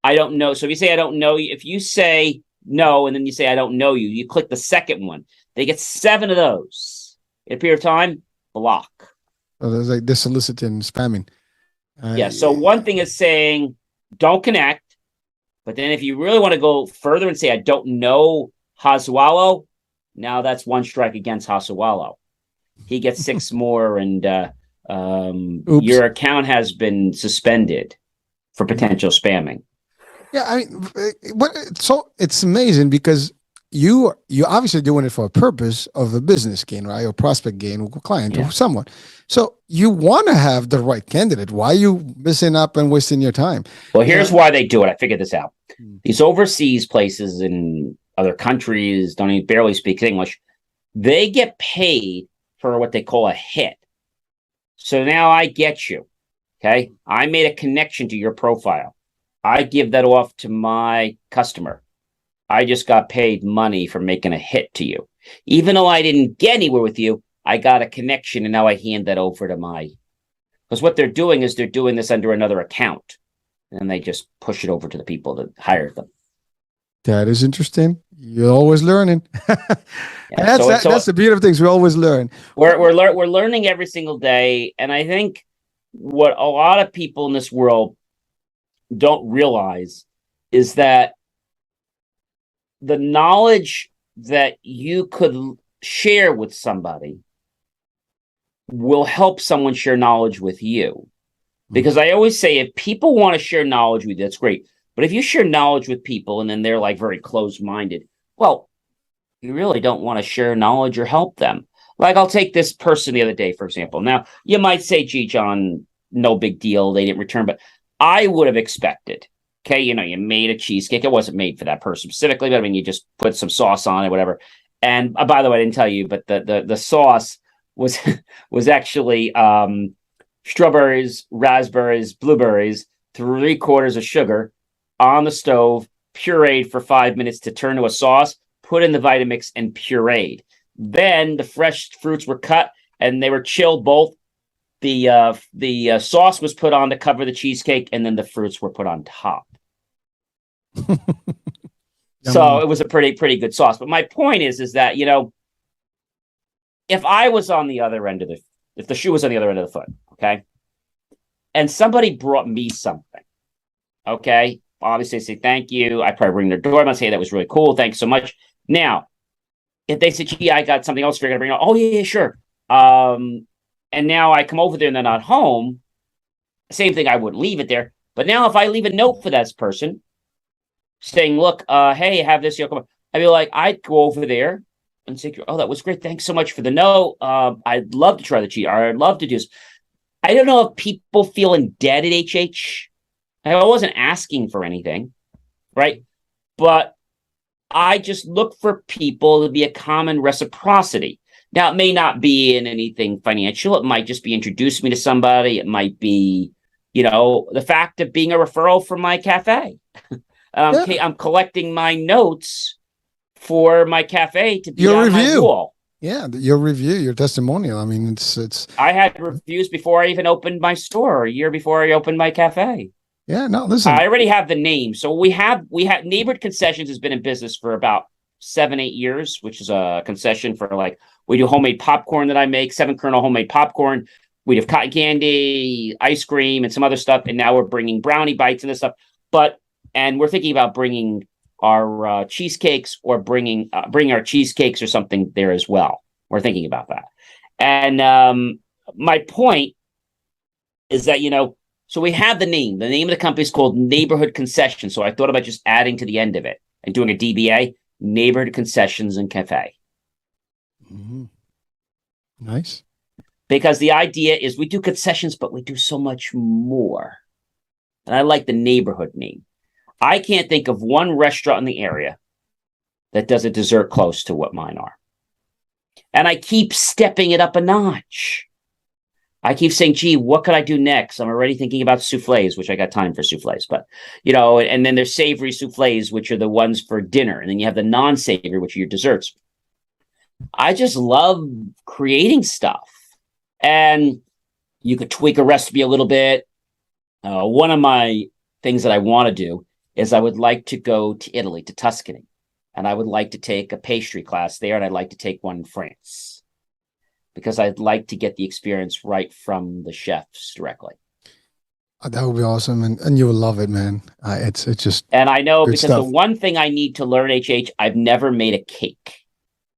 I don't know. So if you say I don't know you, if you say no, and then you say I don't know you, you click the second one. They get 7 of those. In a period of time, block. Oh, there's like this soliciting, spamming. Yeah. So one thing is saying don't connect, but then if you really want to go further and say I don't know Hasualo, now that's one strike against Hasualo. He gets 6 more, and your account has been suspended for potential spamming. Yeah, I mean, so it's amazing because you obviously doing it for a purpose of a business gain, right? Or prospect gain, or client, or someone. So you want to have the right candidate. Why are you missing up and wasting your time? Well, here's why they do it. I figured this out. These overseas places in other countries don't even barely speak English. They get paid for what they call a hit. So now I get you. Okay. I made a connection to your profile. I give that off to my customer. I just got paid money for making a hit to you. Even though I didn't get anywhere with you, I got a connection, and now I hand that over to because what they're doing is they're doing this under another account, and they just push it over to the people that hired them. That is interesting. You're always learning. That's the beauty of things. We always learn. We're learning every single day, and I think what a lot of people in this world don't realize is that the knowledge that you could share with somebody will help someone share knowledge with you. Because I always say, if people want to share knowledge with you, that's great. But if you share knowledge with people and then they're like very closed-minded, well, you really don't want to share knowledge or help them. Like, I'll take this person the other day, for example. Now, you might say, gee, John, no big deal. They didn't return. But I would have expected, okay, you made a cheesecake. It wasn't made for that person specifically, but I mean, you just put some sauce on it, whatever. And by the way, I didn't tell you, but the sauce was was actually strawberries, raspberries, blueberries, 3/4 of sugar on the stove, pureed for 5 minutes to turn to a sauce, put in the Vitamix and pureed. Then the fresh fruits were cut and they were chilled both. The sauce was put on to cover the cheesecake, and then the fruits were put on top. So it was a pretty good sauce. But my point is that, if I was on the other end of if the shoe was on the other end of the foot, okay, and somebody brought me something, okay, obviously I say thank you. I probably ring their doorbell and say, that was really cool. Thanks so much. Now, if they say, gee, I got something else for you to bring, oh yeah, sure. And now I come over there and they're not home. Same thing, I would leave it there. But now if I leave a note for that person saying, look, hey, have this, I'd be like, I'd go over there and say, oh, that was great. Thanks so much for the note. I'd love to try the cheese. I'd love to do this. I don't know if people feel indebted, HH. I wasn't asking for anything, right? But I just look for people to be a common reciprocity. Now, it may not be in anything financial. It might just be introduce me to somebody. It might be, the fact of being a referral from my cafe. I'm collecting my notes for my cafe to be on my wall. Yeah, your review, your testimonial. I mean, it's. I had reviews before I even opened my store, a year before I opened my cafe. Yeah, no, listen. I already have the name. So we have Neighborhood Concessions has been in business for about 7-8 years, which is a concession for we do homemade popcorn that I make, 7-kernel homemade popcorn. We have cotton candy, ice cream, and some other stuff. And now we're bringing brownie bites and this stuff. And we're thinking about bringing our cheesecakes or bring our cheesecakes or something there as well. We're thinking about that. And my point is that, so we have the name. The name of the company is called Neighborhood Concessions. So I thought about just adding to the end of it and doing a DBA, Neighborhood Concessions and Cafe. Mm-hmm. Nice. Because the idea is we do concessions, but we do so much more. And I like the neighborhood name. I can't think of one restaurant in the area that does a dessert close to what mine are. And I keep stepping it up a notch. I keep saying, gee, what could I do next? I'm already thinking about souffles, which I got time for souffles, but, and then there's savory souffles, which are the ones for dinner. And then you have the non-savory, which are your desserts. I just love creating stuff. And you could tweak a recipe a little bit. One of my things that I want to do is I would like to go to Italy, to Tuscany. And I would like to take a pastry class there, and I'd like to take one in France. Because I'd like to get the experience right from the chefs directly. That would be awesome, and you will love it, man. It's just And I know good because stuff. the one thing I need to learn, I've never made a cake.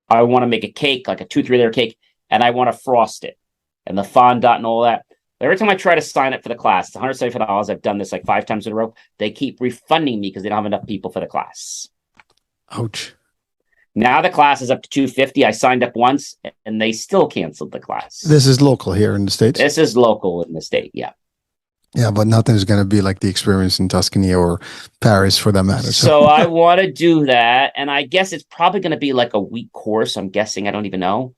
I want to make a cake, like a 2-3 layer cake, and I want to frost it and the fondant and all that. But every time I try to sign up for the class, it's $175. I've done this like 5 times in a row. They keep refunding me because they don't have enough people for the class. Ouch. Now the class is up to $250. I signed up once and they still canceled the class. This is local here in the States. This is local in the state, yeah. Yeah, but nothing's going to be like the experience in Tuscany or Paris for that matter. So I want to do that. And I guess it's probably going to be like a week course. I'm guessing. I don't even know.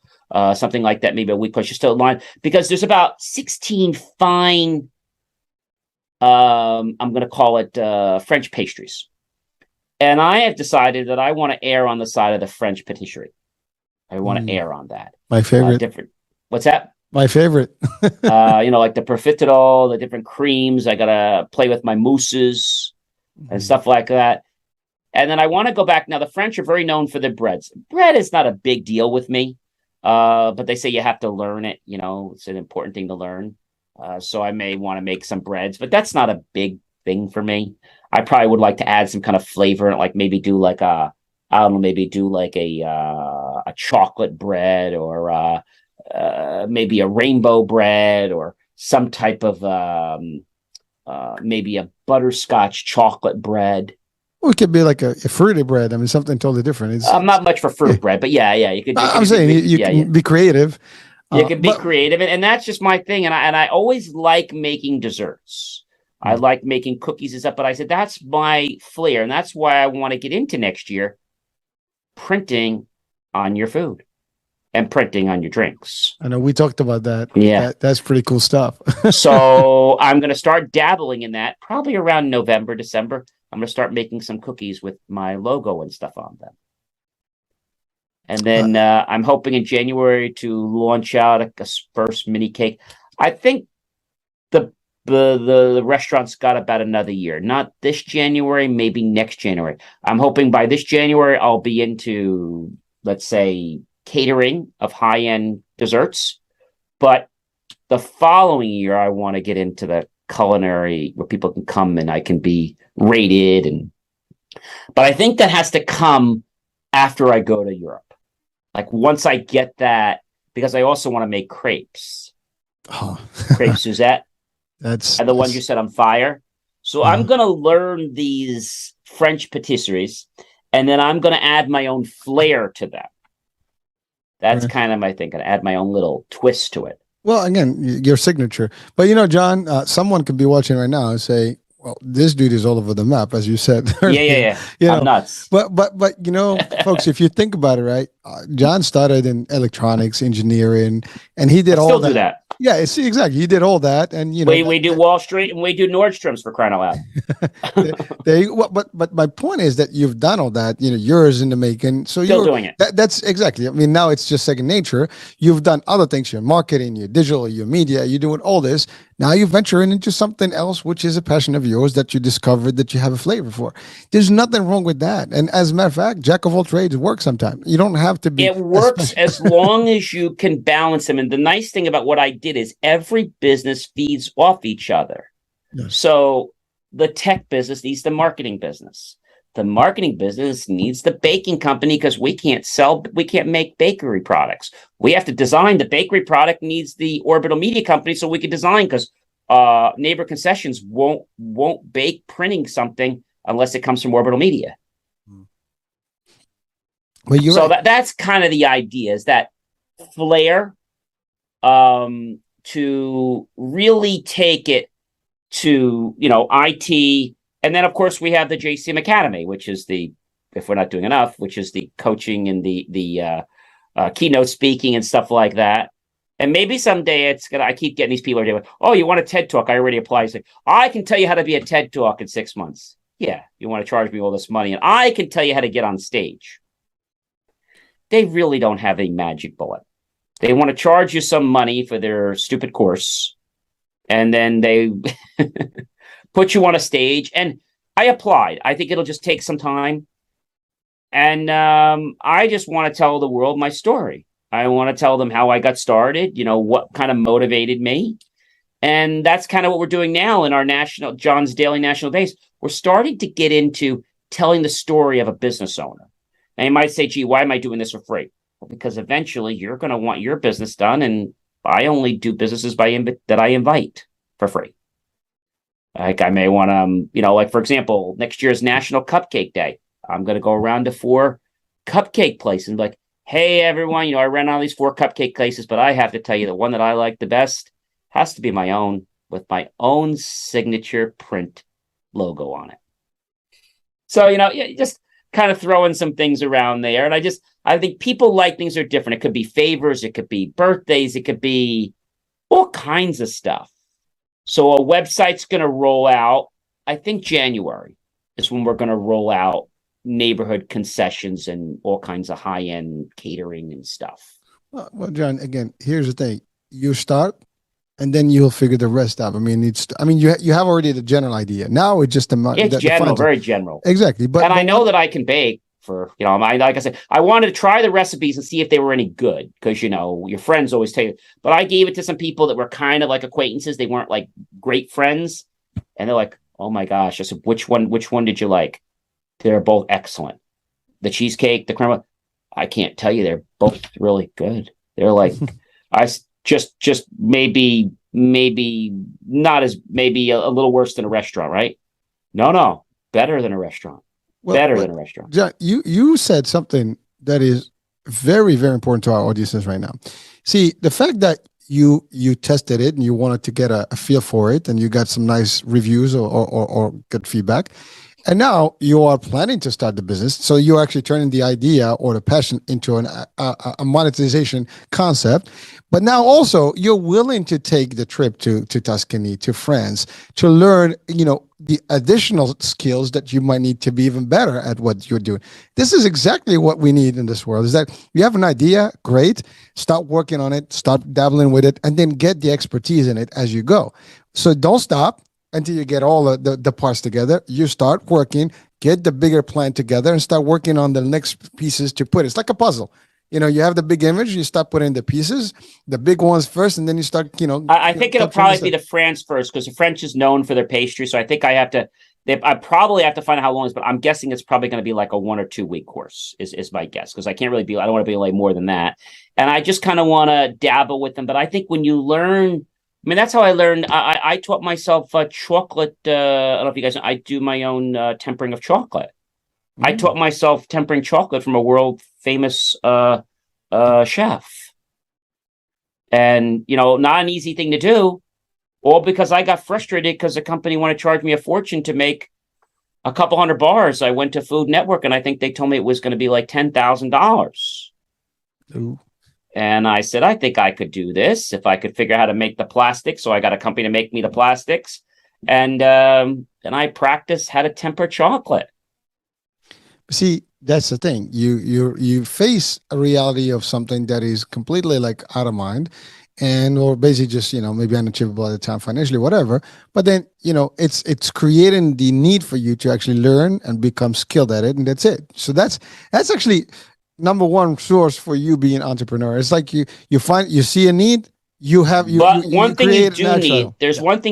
Something like that, maybe a week course just to learn. Because there's about 16 fine, I'm going to call it French pastries. And I have decided that I want to err on the side of the French patisserie. I want to err on that. My favorite. What's that? My favorite. Like the profiterole, the different creams. I got to play with my mousses and stuff like that. And then I want to go back. Now, the French are very known for their breads. Bread is not a big deal with me, but they say you have to learn it. It's an important thing to learn. So I may want to make some breads, but that's not a big thing for me. I probably would like to add some kind of flavor and like maybe do like a chocolate bread or maybe a rainbow bread or some type of maybe a butterscotch chocolate bread. Well, it could be like a fruity bread. I mean, something totally different. I'm not much for fruit bread, but yeah, you could. I'm saying you can be creative. You can be creative, and that's just my thing. And I always like making desserts. I like making cookies and stuff, but I said that's my flair, and that's why I want to get into next year printing on your food and printing on your drinks. I know we talked about that. Yeah, that's pretty cool stuff. So I'm going to start dabbling in that probably around November, December. I'm going to start making some cookies with my logo and stuff on them. And then I'm hoping in January to launch out a first mini cake. I think the restaurant's got about another year. Not this January, maybe next January. I'm hoping by this January I'll be into, let's say, catering of high-end desserts. But the following year, I want to get into the culinary where people can come and I can be rated. But I think that has to come after I go to Europe. Like once I get that, because I also want to make crepes. Oh. Crepe Suzette. And the one you set on fire. So I'm going to learn these French patisseries, and then I'm going to add my own flair to them. That's kind of my thing. Going to add my own little twist to it. Well, again, your signature. But John, someone could be watching right now and say, "Well, this dude is all over the map," as you said. Yeah. I'm nuts. But folks, if you think about it, right? John started in electronics engineering, and he did all that. Do that. Yeah, see, exactly. He did all that, and we do Wall Street and we do Nordstrom's for crying out loud. But my point is that you've done all that. Yours in the making. So still doing it. That's exactly. I mean, now it's just second nature. You've done other things. Your marketing, your digital, your media. You're doing all this. Now you venture into something else, which is a passion of yours that you discovered that you have a flavor for. There's nothing wrong with that. And as a matter of fact, jack of all trades works sometimes. You don't have to be. It works as long as you can balance them. And the nice thing about what I did is every business feeds off each other. Yes. So the tech business needs the marketing business. The marketing business needs the baking company because we can't make bakery products. We have to design. The bakery product needs the orbital media company so we can design, because Neighbor Concessions won't bake printing something unless it comes from orbital media. Well, so that's kind of the idea, is that flair to really take it to, IT. And then, of course, we have the JCM Academy, which is if we're not doing enough, which is the coaching and the keynote speaking and stuff like that. And maybe someday I keep getting these people doing, "Oh, you want a TED Talk? I already applied." Like, I can tell you how to be a TED Talk in 6 months. Yeah, you want to charge me all this money, and I can tell you how to get on stage. They really don't have a magic bullet. They want to charge you some money for their stupid course, and then they put you on a stage. And I applied. I think it'll just take some time. And I just want to tell the world my story. I want to tell them how I got started, what kind of motivated me. And that's kind of what we're doing now in our John's Daily National Days. We're starting to get into telling the story of a business owner. Now you might say, gee, why am I doing this for free? Well, because eventually you're going to want your business done. And I only do businesses that I invite for free. Like I may want to, like for example, next year's National Cupcake Day. I'm going to go around to 4 cupcake places and be like, hey, everyone, I ran all these 4 cupcake places, but I have to tell you the one that I like the best has to be my own, with my own signature print logo on it. So, just kind of throwing some things around there. And I think people like things are different. It could be favors, it could be birthdays, it could be all kinds of stuff. So a website's going to roll out, I think January is when we're going to roll out neighborhood concessions and all kinds of high-end catering and stuff. Well, John, again, here's the thing. You start and then you'll figure the rest out. You have already the general idea. Now it's just it's general, very general. Exactly. But I know that I can bake for, like I said, I wanted to try the recipes and see if they were any good because, your friends always tell you, but I gave it to some people that were kind of like acquaintances. They weren't like great friends. And they're like, oh my gosh. I said, which one did you like? They're both excellent. The cheesecake, the crema, I can't tell you. They're both really good. They're like, I just maybe not as maybe a little worse than a restaurant, right? No, better than a restaurant. Better than a restaurant. John, you said something that is very, very important to our audiences right now. See, the fact that you tested it and you wanted to get a feel for it and you got some nice reviews or good feedback. And now you are planning to start the business. So you're actually turning the idea or the passion into a monetization concept. But now also you're willing to take the trip to Tuscany, to France, to learn, the additional skills that you might need to be even better at what you're doing. This is exactly what we need in this world, is that you have an idea, great, start working on it, start dabbling with it, and then get the expertise in it as you go. So don't stop until you get all the parts together. You start working, get the bigger plan together, and start working on the next pieces to put it. It's like a puzzle. You have the big image, you start putting the pieces, the big ones first, and then you start, I think it'll probably be the France first, because the French is known for their pastry. So I think I probably have to find out how long it is, but I'm guessing it's probably going to be like a 1 or 2 week course is my guess, because I don't want to be like more than that. And I just kind of want to dabble with them. But I think when you learn, that's how I learned. I taught myself chocolate. I don't know if you guys know, I do my own tempering of chocolate. I taught myself tempering chocolate from a world famous chef. And, not an easy thing to do, all because I got frustrated because the company wanted to charge me a fortune to make a couple hundred bars. I went to Food Network and I think they told me it was going to be like $10,000. And I said, I think I could do this if I could figure out how to make the plastic. So I got a company to make me the plastics. And I practiced how to temper chocolate. See, that's the thing. You face a reality of something that is completely like out of mind, or basically just maybe unachievable at the time financially, whatever. But then it's creating the need for you to actually learn and become skilled at it, and that's it. So that's actually number one source for you being an entrepreneur. It's like you see a need. One thing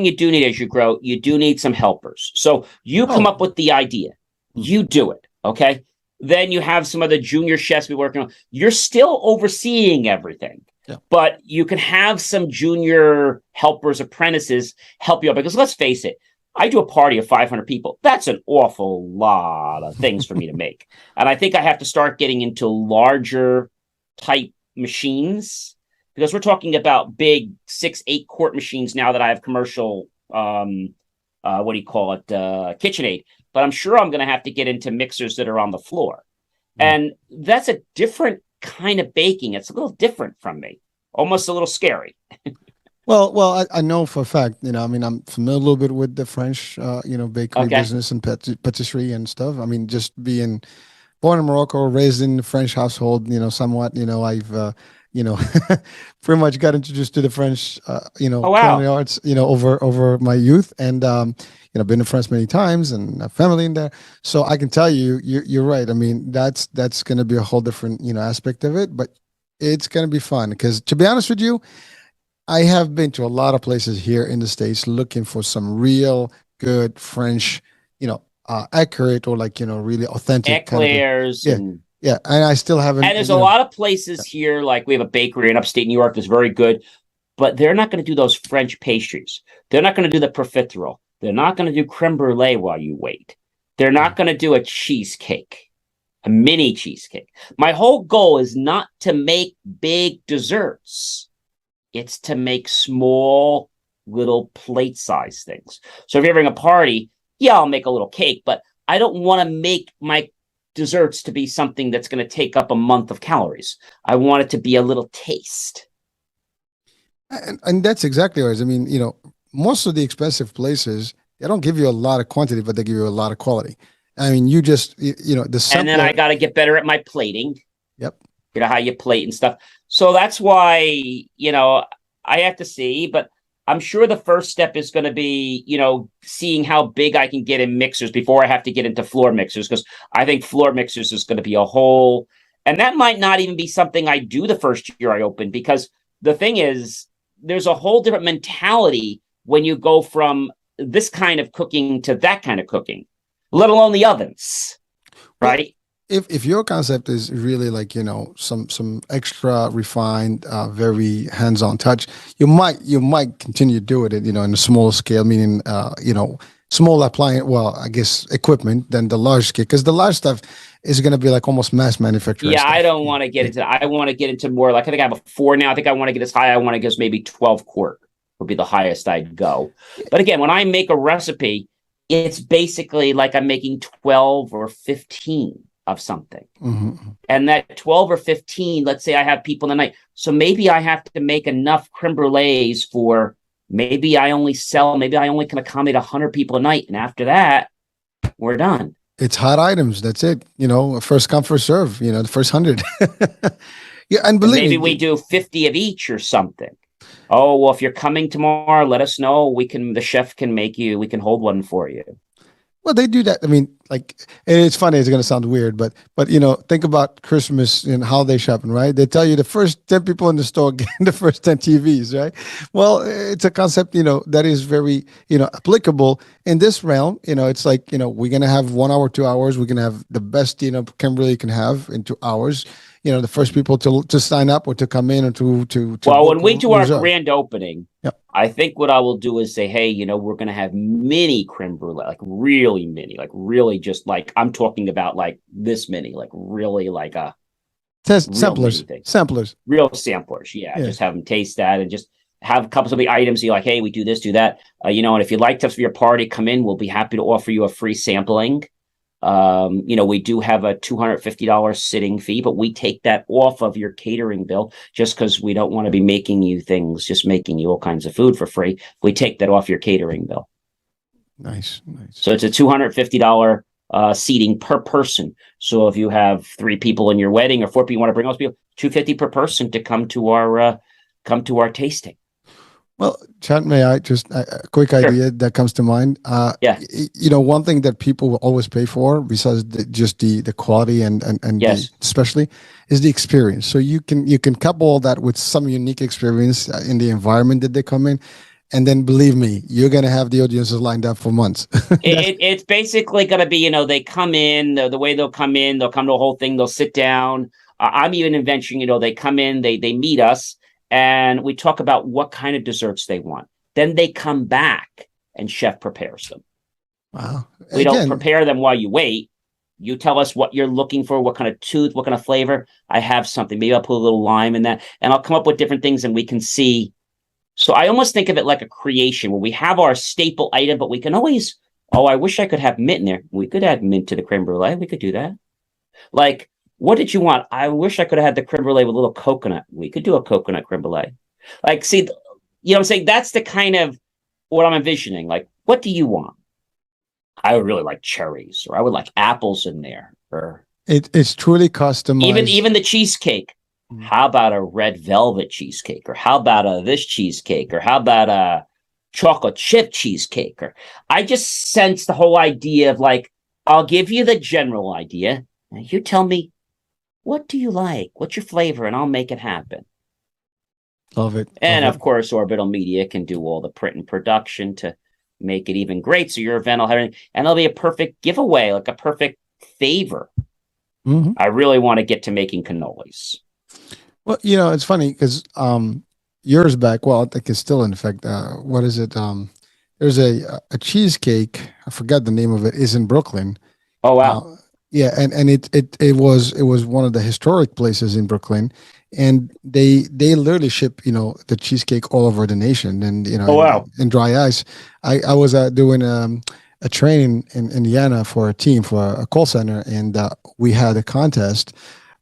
you do need as you grow. You do need some helpers. So you come up with the idea, you do it. Okay. Then you have some other junior chefs be working on. You're still overseeing everything, but you can have some junior helpers, apprentices help you out. Because let's face it, I do a party of 500 people. That's an awful lot of things for me to make. And I think I have to start getting into larger type machines, because we're talking about big 6-8 quart machines now that I have commercial, KitchenAid. But I'm sure I'm going to have to get into mixers that are on the floor. And that's a different kind of baking. It's a little different from me, almost a little scary. Well, I know for a fact, I'm familiar a little bit with the French, bakery business and patisserie and stuff. Just being born in Morocco, raised in the French household, somewhat, I've, pretty much got introduced to the French, culinary arts, over my youth, and been to France many times and a family in there. So I can tell you, you're right. That's going to be a whole different, aspect of it, but it's going to be fun because, to be honest with you, I have been to a lot of places here in the States looking for some real good French, accurate or like, really authentic kind of, Eclairs yeah, and yeah. And I still and haven't, there's a lot of places here, like we have a bakery in upstate New York that's very good, but they're not going to do those French pastries. They're not going to do the profiterole. They're not going to do creme brulee while you wait. They're not going to do a cheesecake, a mini cheesecake. My whole goal is not to make big desserts. It's to make small little plate size things. So if you're having a party, yeah, I'll make a little cake, but I don't want to make my desserts to be something that's going to take up a month of calories. I want it to be a little taste. and that's exactly right. I mean, most of the expensive places, they don't give you a lot of quantity, but they give you a lot of quality. I mean, you just, the And then simpler. I got to get better at my plating. Yep. You know, how you plate and stuff. So that's why, I have to see, but I'm sure the first step is going to be, seeing how big I can get in mixers before I have to get into floor mixers, because I think floor mixers is going to be a whole, and that might not even be something I do the first year I open, because the thing is, there's a whole different mentality when you go from this kind of cooking to that kind of cooking, let alone the ovens, Well, right? if your concept is really like some extra refined very hands-on touch, you might continue to do it in a small scale, meaning small appliance, well, I guess equipment, than the large scale, because the large stuff is going to be like almost mass manufacturing Yeah, I stuff. don't want to get into. I want to get into more. Like I think I have a 4 now. I think I want to get as high. I want to get maybe 12 quart would be the highest I'd go. But again, when I make a recipe, it's basically like I'm making 12 or 15 of something. Mm-hmm. And that 12 or 15, let's say I have people in the night. So maybe I have to make enough creme brulees for maybe I only can accommodate 100 people a night. And after that, we're done. It's hot items. That's it. First come, first serve. The first 100. Yeah, and And believe maybe we me, do 50 of each or something. Oh, well, if you're coming tomorrow, let us know. The chef can we can hold one for you. well, they do that. I mean, like, and it's funny. It's going to sound weird, but think about Christmas and holiday shopping, right? They tell you the first 10 people in the store get the first 10 TVs, right? Well, it's a concept, that is very, applicable in this realm. It's like, we're going to have 1 hour, 2 hours. We're going to have the best, Kimberly can have in 2 hours. The first people to sign up or to come in or to Well, book when we do our reserve. grand opening, Yep. I think what I will do is say, hey, we're going to have mini creme brulee, like really mini, like really just like I'm talking about like this mini, like really like a real Samplers, mini thing. samplers. Real samplers. Yeah, Yeah. just have them taste that and just have a couple of the items. You're like, hey, we do this, do that. And if you'd like to for your party, come in. We'll be happy to offer you a free sampling. We do have a $250 sitting fee, but we take that off of your catering bill just because we don't want to be making you all kinds of food for free. We take that off your catering bill. Nice. So it's a $250 seating per person. So if you have 3 people in your wedding or 4 people, you want to bring those people, $250 per person to come to our tasting. Well, Chad, may I just a quick Sure. idea that comes to mind? Yeah. One thing that people will always pay for, besides just the quality and Yes. especially, is the experience. So you can couple all that with some unique experience in the environment that they come in, and then believe me, you're gonna have the audiences lined up for months. It's basically going to be, they come in, the way they'll come to the whole thing, they'll sit down. I'm even inventing, they come in, they meet us, and we talk about what kind of desserts they want. Then they come back and chef prepares them. Wow. We don't prepare them while you wait. You tell us what you're looking for, what kind of tooth, what kind of flavor. I have something. Maybe I'll put a little lime in that, and I'll come up with different things, and we can see. So I almost think of it like a creation where we have our staple item, but we can always, I wish I could have mint in there. We could add mint to the creme brulee. We could do that. Like, what did you want? I wish I could have had the creme brulee with a little coconut. We could do a coconut creme brulee. Like, see, what I'm saying? That's the kind of what I'm envisioning. Like, what do you want? I would really like cherries, or I would like apples in there, or it's truly customized. even the cheesecake. How about a red velvet cheesecake? Or how about this cheesecake? Or how about a chocolate chip cheesecake? Or I just sense the whole idea of like, I'll give you the general idea, and you tell me, what do you like? What's your flavor? And I'll make it happen. Love it. And Love of it. course, Orbital Media can do all the print and production to make it even great. So your event will have, and it'll be a perfect giveaway, like a perfect favor. Mhm. I really want to get to making cannolis. Well, it's funny because years back, well, I think it's still in effect. What is it? There's a cheesecake. I forgot the name of it. Is in Brooklyn. Oh Uh, wow! yeah, and it was one of the historic places in Brooklyn, and they literally ship the cheesecake all over the nation, and Oh wow! in dry ice. I was doing a training in Indiana for a team for a call center, and we had a contest,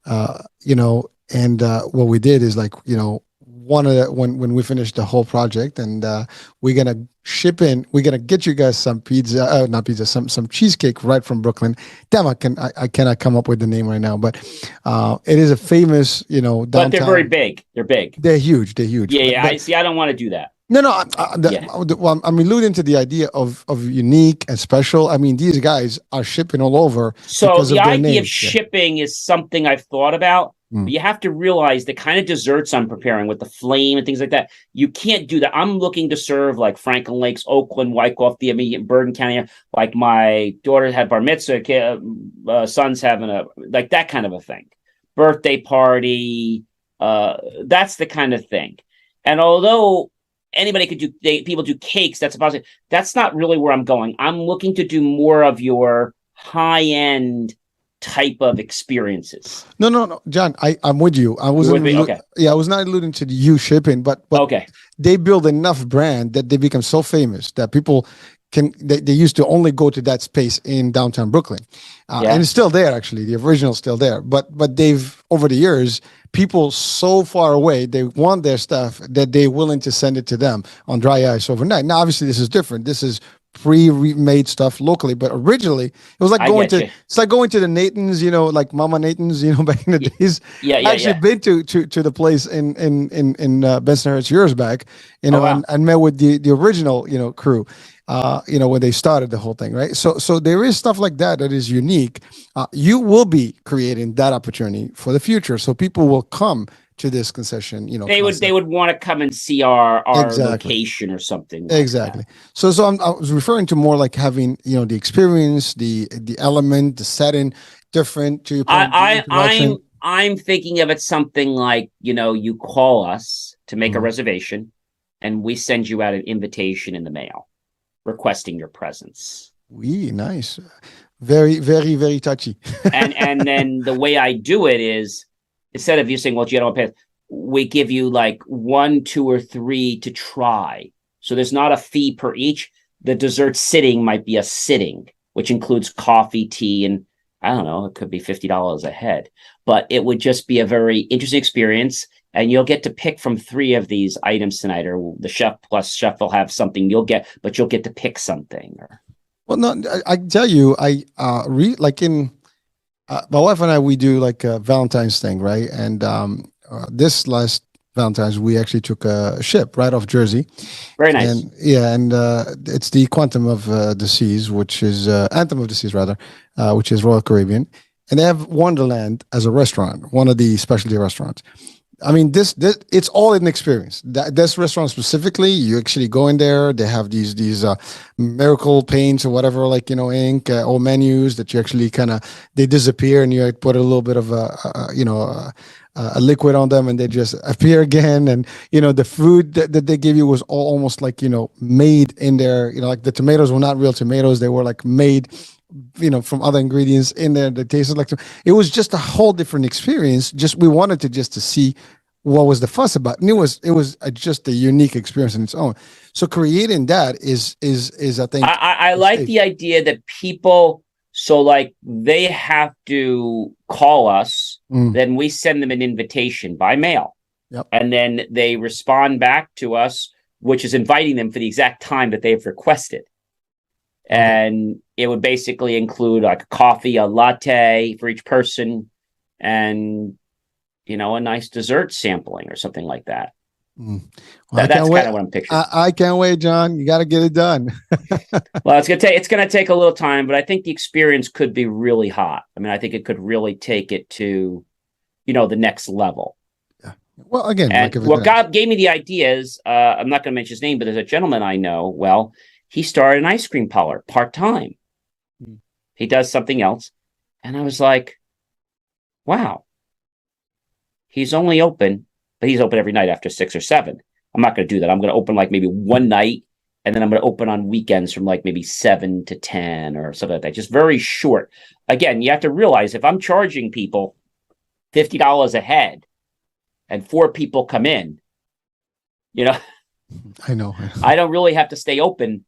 and what we did is like one of the when we finished the whole project, and we're gonna get you guys some pizza, not pizza, some cheesecake right from Brooklyn. Damn, I cannot come up with the name right now, but it is a famous But they're very downtown. big. They're big. They're huge, Yeah, yeah. but I see. I don't want to do that. no, no. Yeah. Well, I'm alluding to the idea of unique and special. I mean, these guys are shipping all over So because the of their idea of names. Yeah. shipping is something I've thought about, Mm. but you have to realize the kind of desserts I'm preparing with the flame and things like that. You can't do that. I'm looking to serve like Franklin Lakes, Oakland, Wyckoff, the immediate Bergen County. Like my daughter had bar mitzvah, son's having like that kind of a thing, birthday party. That's the kind of thing. And although anybody could do, people do cakes, that's a positive. That's not really where I'm going. I'm looking to do more of your high end type of experiences. No, no, no, John. I'm with you. I You're wasn't. with me? Okay. Yeah, I was not alluding to you shipping, but Okay. they build enough brand that they become so famous that people they used to only go to that space in downtown Brooklyn, Yeah. and it's still there actually. The original's still there, but they've over the years people so far away they want their stuff that they're willing to send it to them on dry ice overnight. Now, obviously, this is different. This is pre-made stuff locally, but originally it was like I going get to you. it's like going to the Nathan's, like Mama Nathan's, back in the days. Yeah, I yeah, actually yeah. been to the place in Bensonhurst years back, Oh, wow. and met with the original crew, when they started the whole thing, right? So there is stuff like that is unique. You will be creating that opportunity for the future, so people will come to this concession. They would want to come and see our Exactly. location or something. Like Exactly. So I was referring to more like having the experience, the element, the setting, different to your point. I'm thinking of it something like, you call us to make a Mhm. reservation and we send you out an invitation in the mail requesting your presence. Nice. Very, very, very touchy. and then the way I do it is instead of you saying, well, you don't pay, we give you like 1, 2, or 3 to try. So there's not a fee per each. The dessert sitting might be a sitting, which includes coffee, tea, and I don't know, it could be $50 a head, but it would just be a very interesting experience. And you'll get to pick from 3 of these items tonight, or the chef plus chef will have something you'll get to pick something. Well, no, I tell you, like in my wife and I, we do like a Valentine's thing, right? And this last Valentine's, we actually took a ship right off Jersey. Very nice. And yeah, and it's the Quantum of the Seas, which is Anthem of the Seas rather, which is Royal Caribbean, and they have Wonderland as a restaurant, one of the specialty restaurants. I mean, this it's all an experience. This restaurant specifically, you actually go in there. They have these miracle paints or whatever, like ink or menus that you actually they disappear, and you put a little bit of a liquid on them, and they just appear again. And the food that they give you was all almost like made in there. Like the tomatoes were not real tomatoes; they were like made from other ingredients in there that tasted like. It was just a whole different experience. We wanted to see what was the fuss about, and it was just a unique experience in its own. So creating that is I think I like the idea that people, so like they have to call us, then we send them an invitation by mail. Yep. And then they respond back to us, which is inviting them for the exact time that they've requested. And it would basically include like a coffee, a latte for each person, and a nice dessert sampling or something like that. Well, That's kind of what I'm picturing. I can't wait, John. You got to get it done. Well, it's gonna take a little time, but I think the experience could be really hot. I mean, I think it could really take it to, the next level. Well, again, And like what God gave me the idea is, I'm not going to mention his name, but there's a gentleman I know. Well, he started an ice cream parlor part-time. He does something else. And I was like, wow, he's only open, but he's open every night after 6 or 7. I'm not going to do that. I'm going to open like maybe one night, and then I'm going to open on weekends from like maybe 7 to 10 or something like that. Just very short. Again, you have to realize if I'm charging people $50 a head and 4 people come in, I know. I don't really have to stay open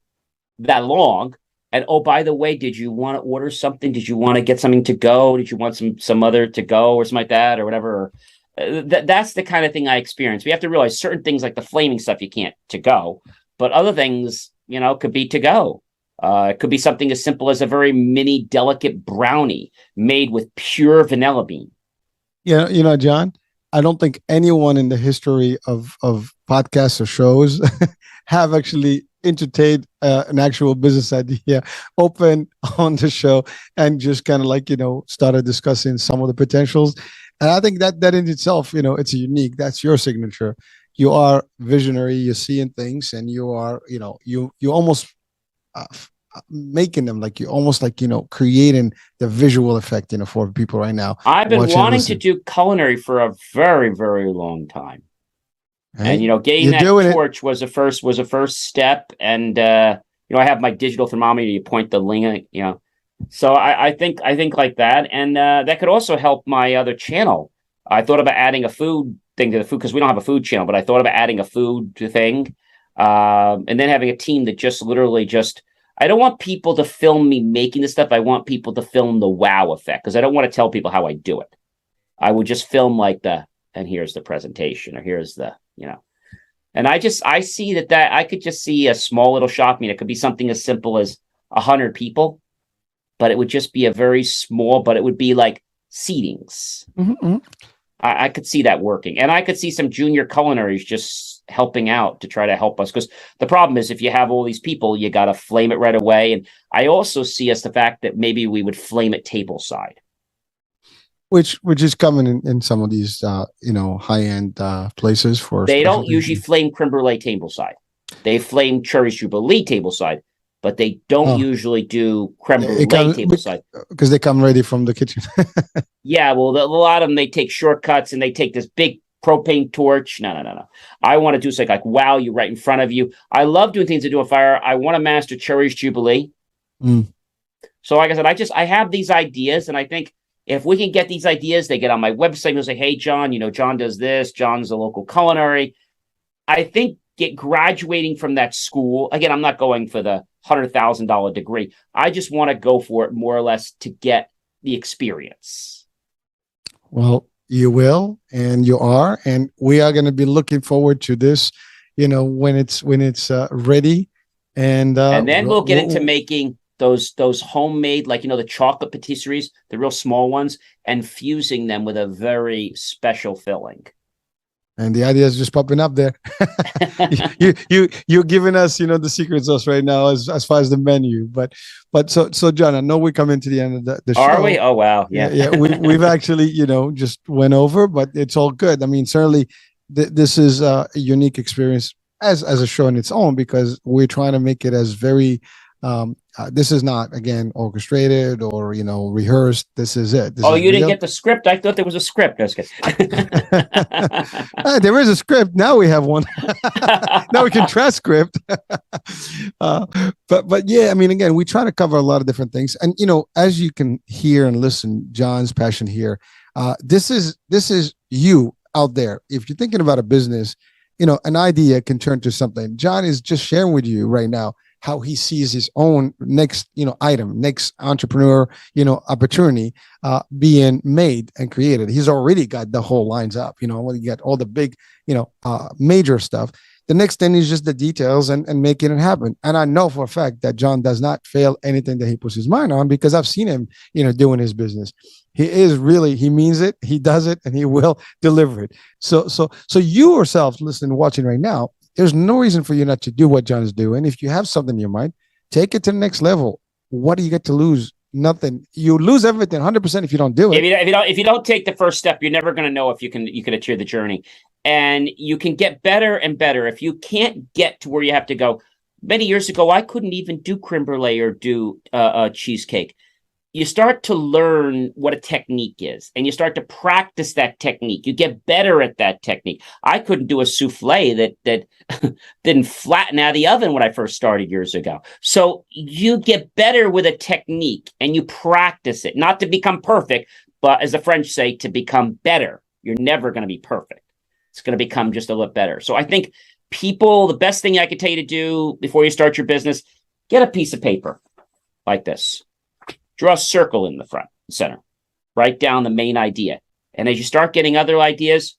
that long. And oh, by the way, did you want to order something? Did you want to get something to go? Did you want some other to go or something like that or whatever? That's the kind of thing I experience. We have to realize certain things like the flaming stuff you can't to go, but other things, could be to go. It could be something as simple as a very mini delicate brownie made with pure vanilla bean. Yeah, John, I don't think anyone in the history of podcasts or shows have actually entertained an actual business idea, open on the show, and just kind of like, started discussing some of the potentials. And I think that in itself, it's unique. That's your signature. You are visionary. You're seeing things, and you are, you almost making them like you almost like creating the visual effect for people right now. I've been wanting to do culinary for a very, very long time. Right? And getting that torch was a first step. And I have my digital thermometer. You point the link, So I think like that, and that could also help my other channel. I thought about adding a food thing to the food because we don't have a food channel, but I thought about adding a food thing, and then having a team that just literally just. I don't want people to film me making this stuff. I want people to film the wow effect because I don't want to tell people how I do it. I would just film like and here's the presentation or here's the. And I see that I could just see a small little shop. I mean, it could be something as simple as 100 people, but it would just be a very small, but it would be like seatings. Mm-hmm. I could see that working. And I could see some junior culinaries just helping out to try to help us. Because the problem is if you have all these people, you got to flame it right away. And I also see as the fact that maybe we would flame it tableside. Which is common in some of these, high-end places for. They don't usually flame creme brulee tableside. They flame Cherry's Jubilee tableside, but they don't usually do creme brulee tableside because they come ready from the kitchen. Yeah, well, a lot of them they take shortcuts and they take this big propane torch. No. I want to do something like wow, you right in front of you. I love doing things to do a fire. I want to master Cherry's Jubilee. So, like I said, I have these ideas, and I think. If we can get these ideas, they get on my website and say, hey, John, John does this. John's a local culinary. I think graduating from that school, again, I'm not going for the $100,000 degree. I just want to go for it more or less to get the experience. Well, you will, and you are, and we are going to be looking forward to this, when it's ready. And then we'll get into making those homemade, like, the chocolate patisseries, the real small ones, and fusing them with a very special filling. And the idea is just popping up there. You're giving us, the secret sauce right now as far as the menu. But so John, I know we come into the end of the show. Are we? Oh, wow. Yeah. We've actually, just went over, but it's all good. I mean, certainly this is a unique experience as a show on its own, because we're trying to make it as very, this is not, again, orchestrated or, rehearsed. This is it. This is you didn't get the script? I thought there was a script. There is a script. Now we have one. Now we can transcript. But yeah, I mean, again, we try to cover a lot of different things. And, as you can hear and listen, John's passion here, this is you out there. If you're thinking about a business, an idea can turn to something. John is just sharing with you right now how he sees his own next, item, next entrepreneur, opportunity being made and created. He's already got the whole lines up, you got all the big, major stuff. The next thing is just the details and making it happen. And I know for a fact that John does not fail anything that he puts his mind on, because I've seen him, doing his business. He means it, he does it, and he will deliver it. So you yourself listening, watching right now, there's no reason for you not to do what John is doing. If you have something in your mind, take it to the next level. What do you get to lose? Nothing. You lose everything 100% if you don't do it. If you don't take the first step, you're never going to know if you can achieve the journey. And you can get better and better. If you can't get to where you have to go, many years ago, I couldn't even do creme brulee or do a cheesecake. You start to learn what a technique is, and you start to practice that technique. You get better at that technique. I couldn't do a souffle that didn't flatten out of the oven when I first started years ago. So you get better with a technique, and you practice it, not to become perfect, but as the French say, to become better. You're never going to be perfect. It's going to become just a little better. So I think people, the best thing I could tell you to do before you start your business, get a piece of paper like this. Draw a circle in the front, center. Write down the main idea. And as you start getting other ideas,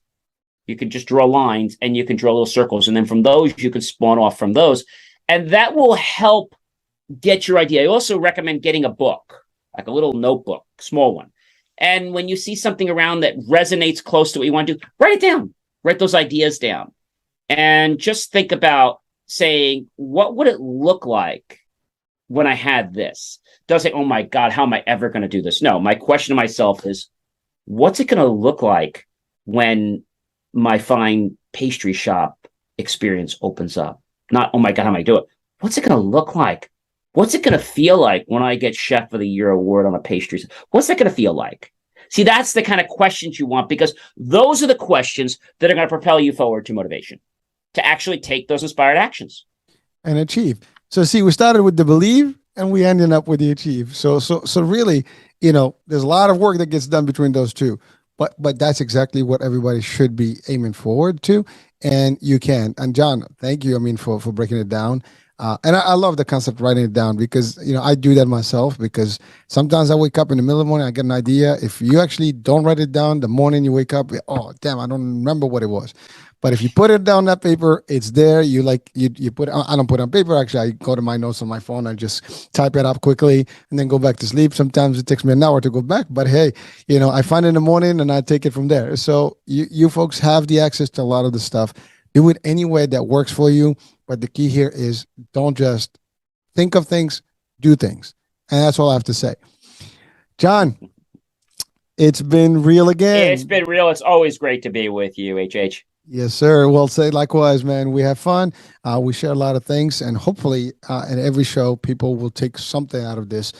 you can just draw lines and you can draw little circles. And then from those, you can spawn off from those. And that will help get your idea. I also recommend getting a book, like a little notebook, small one. And when you see something around that resonates close to what you want to do, write it down. Write those ideas down. And just think about saying, what would it look like when I had this? Don't say, oh my God, how am I ever going to do this? No, my question to myself is, what's it going to look like when my fine pastry shop experience opens up? Not, oh my God, how am I do it? What's it going to look like? What's it going to feel like when I get Chef of the Year award on a pastry? What's that going to feel like? See, that's the kind of questions you want, because those are the questions that are going to propel you forward to motivation, to actually take those inspired actions. And achieve. So see, we started with the believe and we ended up with the achieve. So really, there's a lot of work that gets done between those two, but that's exactly what everybody should be aiming forward to. And you can. And John, thank you. I mean, for breaking it down. And I love the concept of writing it down, because, I do that myself, because sometimes I wake up in the middle of the morning, I get an idea. If you actually don't write it down, the morning you wake up, oh, damn, I don't remember what it was. But if you put it down that paper, it's there. You put, I don't put it on paper. Actually, I go to my notes on my phone. I just type it up quickly and then go back to sleep. Sometimes it takes me an hour to go back, but hey, I find it in the morning and I take it from there. So you folks have the access to a lot of the stuff. Do it any way that works for you. But the key here is, don't just think of things, do things. And that's all I have to say. John, it's been real again. It's been real. It's always great to be with you, HH. Yes, sir. Well, say likewise, man. We have fun. We share a lot of things, and hopefully in every show, people will take something out of this.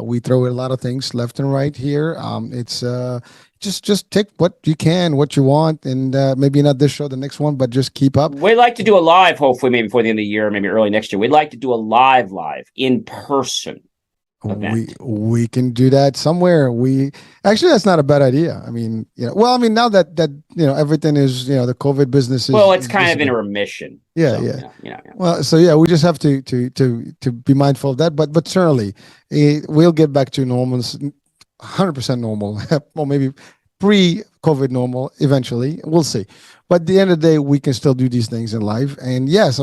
We throw a lot of things left and right here. It's just take what you can, what you want, and maybe not this show, the next one, but just keep up. We'd like to do a live, hopefully, maybe before the end of the year, maybe early next year. We'd like to do a live in person event. We can do that somewhere. Actually, that's not a bad idea. I mean, now that everything is, the COVID business is, it's kind of in a remission. Yeah. Well, we just have to be mindful of that, but certainly we'll get back to normal, 100% normal, or maybe pre-COVID normal eventually. We'll see. But at the end of the day, we can still do these things in life. And yes,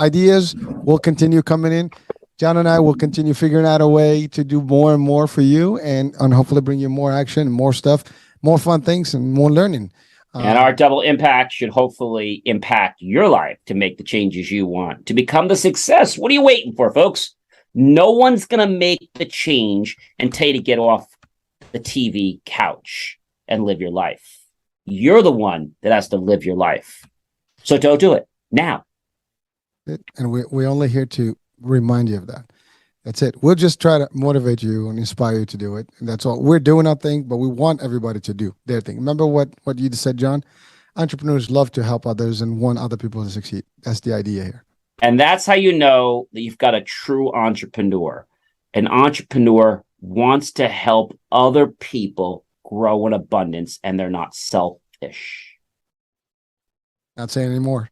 ideas will continue coming in. John and I will continue figuring out a way to do more and more for you, and hopefully bring you more action, more stuff, more fun things, and more learning. And our double impact should hopefully impact your life to make the changes you want, to become the success. What are you waiting for, folks? No one's going to make the change and tell you to get off the TV couch and live your life. You're the one that has to live your life. So don't do it now. And we're only here to remind you of that. That's it. We'll just try to motivate you and inspire you to do it. And that's all. We're doing our thing, but we want everybody to do their thing. Remember what you just said, John? Entrepreneurs love to help others and want other people to succeed. That's the idea here. And that's how you know that you've got a true entrepreneur. An entrepreneur wants to help other people grow in abundance, and they're not selfish. Not saying anymore.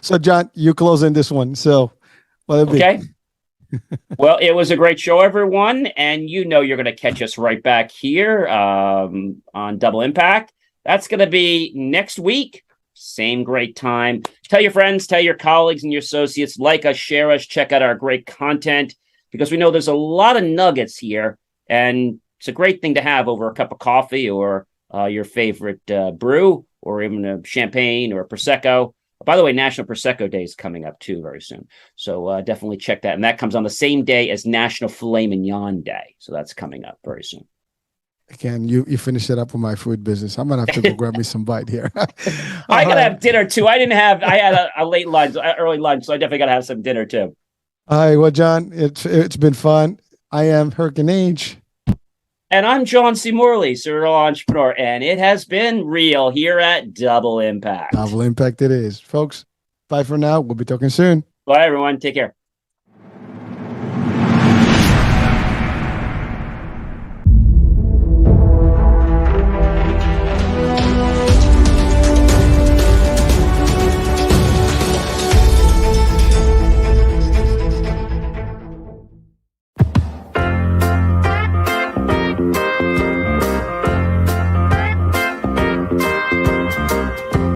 So, John, you close in this one. So, okay. Well, it was a great show, everyone. And you're going to catch us right back here on Double Impact. That's going to be next week. Same great time. Tell your friends, tell your colleagues and your associates, like us, share us, check out our great content, because we know there's a lot of nuggets here. And it's a great thing to have over a cup of coffee or your favorite brew, or even a champagne or a Prosecco. By the way, National Prosecco Day is coming up too very soon. So definitely check that. And that comes on the same day as National Filet Mignon Day. So that's coming up very soon. Again, you finish it up with my food business. I'm gonna have to go grab me some bite here. I gotta have dinner too. I had a late lunch, early lunch, so I definitely gotta have some dinner too. All right, well, John, it's been fun. I am Hurricane Age. And I'm John C. Morley, serial entrepreneur, and it has been real here at Double Impact. Double Impact it is. Folks, bye for now. We'll be talking soon. Bye, everyone. Take care.